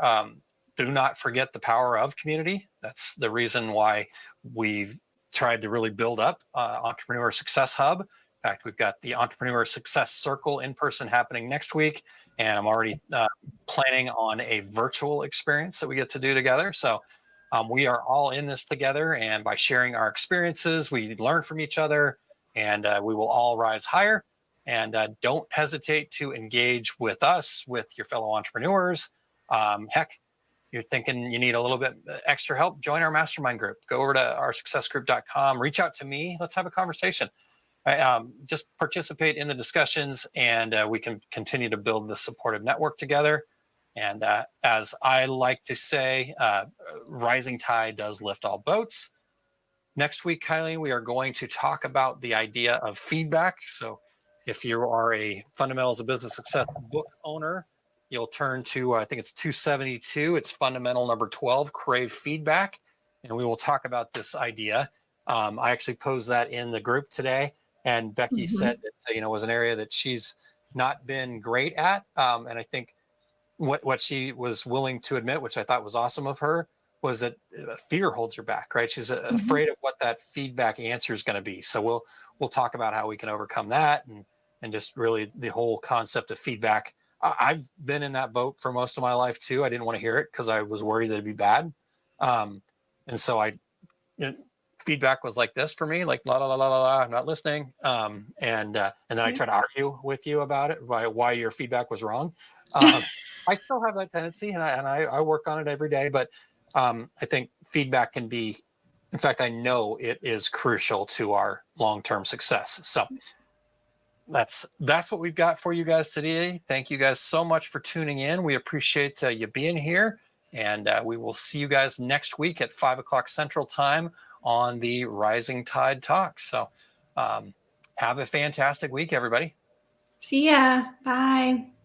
Do not forget the power of community. That's the reason why we've tried to really build up Entrepreneur Success Hub. In fact, we've got the Entrepreneur Success Circle in person happening next week. And I'm already planning on a virtual experience that we get to do together. So we are all in this together. And by sharing our experiences, we learn from each other, and we will all rise higher. And don't hesitate to engage with us, with your fellow entrepreneurs. Heck, you're thinking you need a little bit extra help, join our mastermind group. Go over to oursuccessgroup.com, reach out to me. Let's have a conversation. Just participate in the discussions, and we can continue to build the supportive network together. And as I like to say, rising tide does lift all boats. Next week, Kylie, we are going to talk about the idea of feedback. So if you are a Fundamentals of Business Success book owner, you'll turn to, I think it's 272. It's fundamental number 12, crave feedback. And we will talk about this idea. I actually posed that in the group today. And Becky said that, was an area that she's not been great at. And I think what she was willing to admit, which I thought was awesome of her, was that fear holds her back, right? She's afraid of what that feedback answer is going to be. So we'll talk about how we can overcome that, and just really the whole concept of feedback. I've been in that boat for most of my life too. I didn't want to hear it because I was worried that it'd be bad. And so feedback was like this for me, like la la la la la, I'm not listening, and then I try to argue with you about it, why your feedback was wrong. I still have that tendency, and I work on it every day. But I think feedback can be, in fact, I know it is crucial to our long-term success. So that's what we've got for you guys today. Thank you guys so much for tuning in. We appreciate you being here, and we will see you guys next week at 5:00 Central Time on the Rising Tide Talk. So have a fantastic week, everybody. See ya. Bye.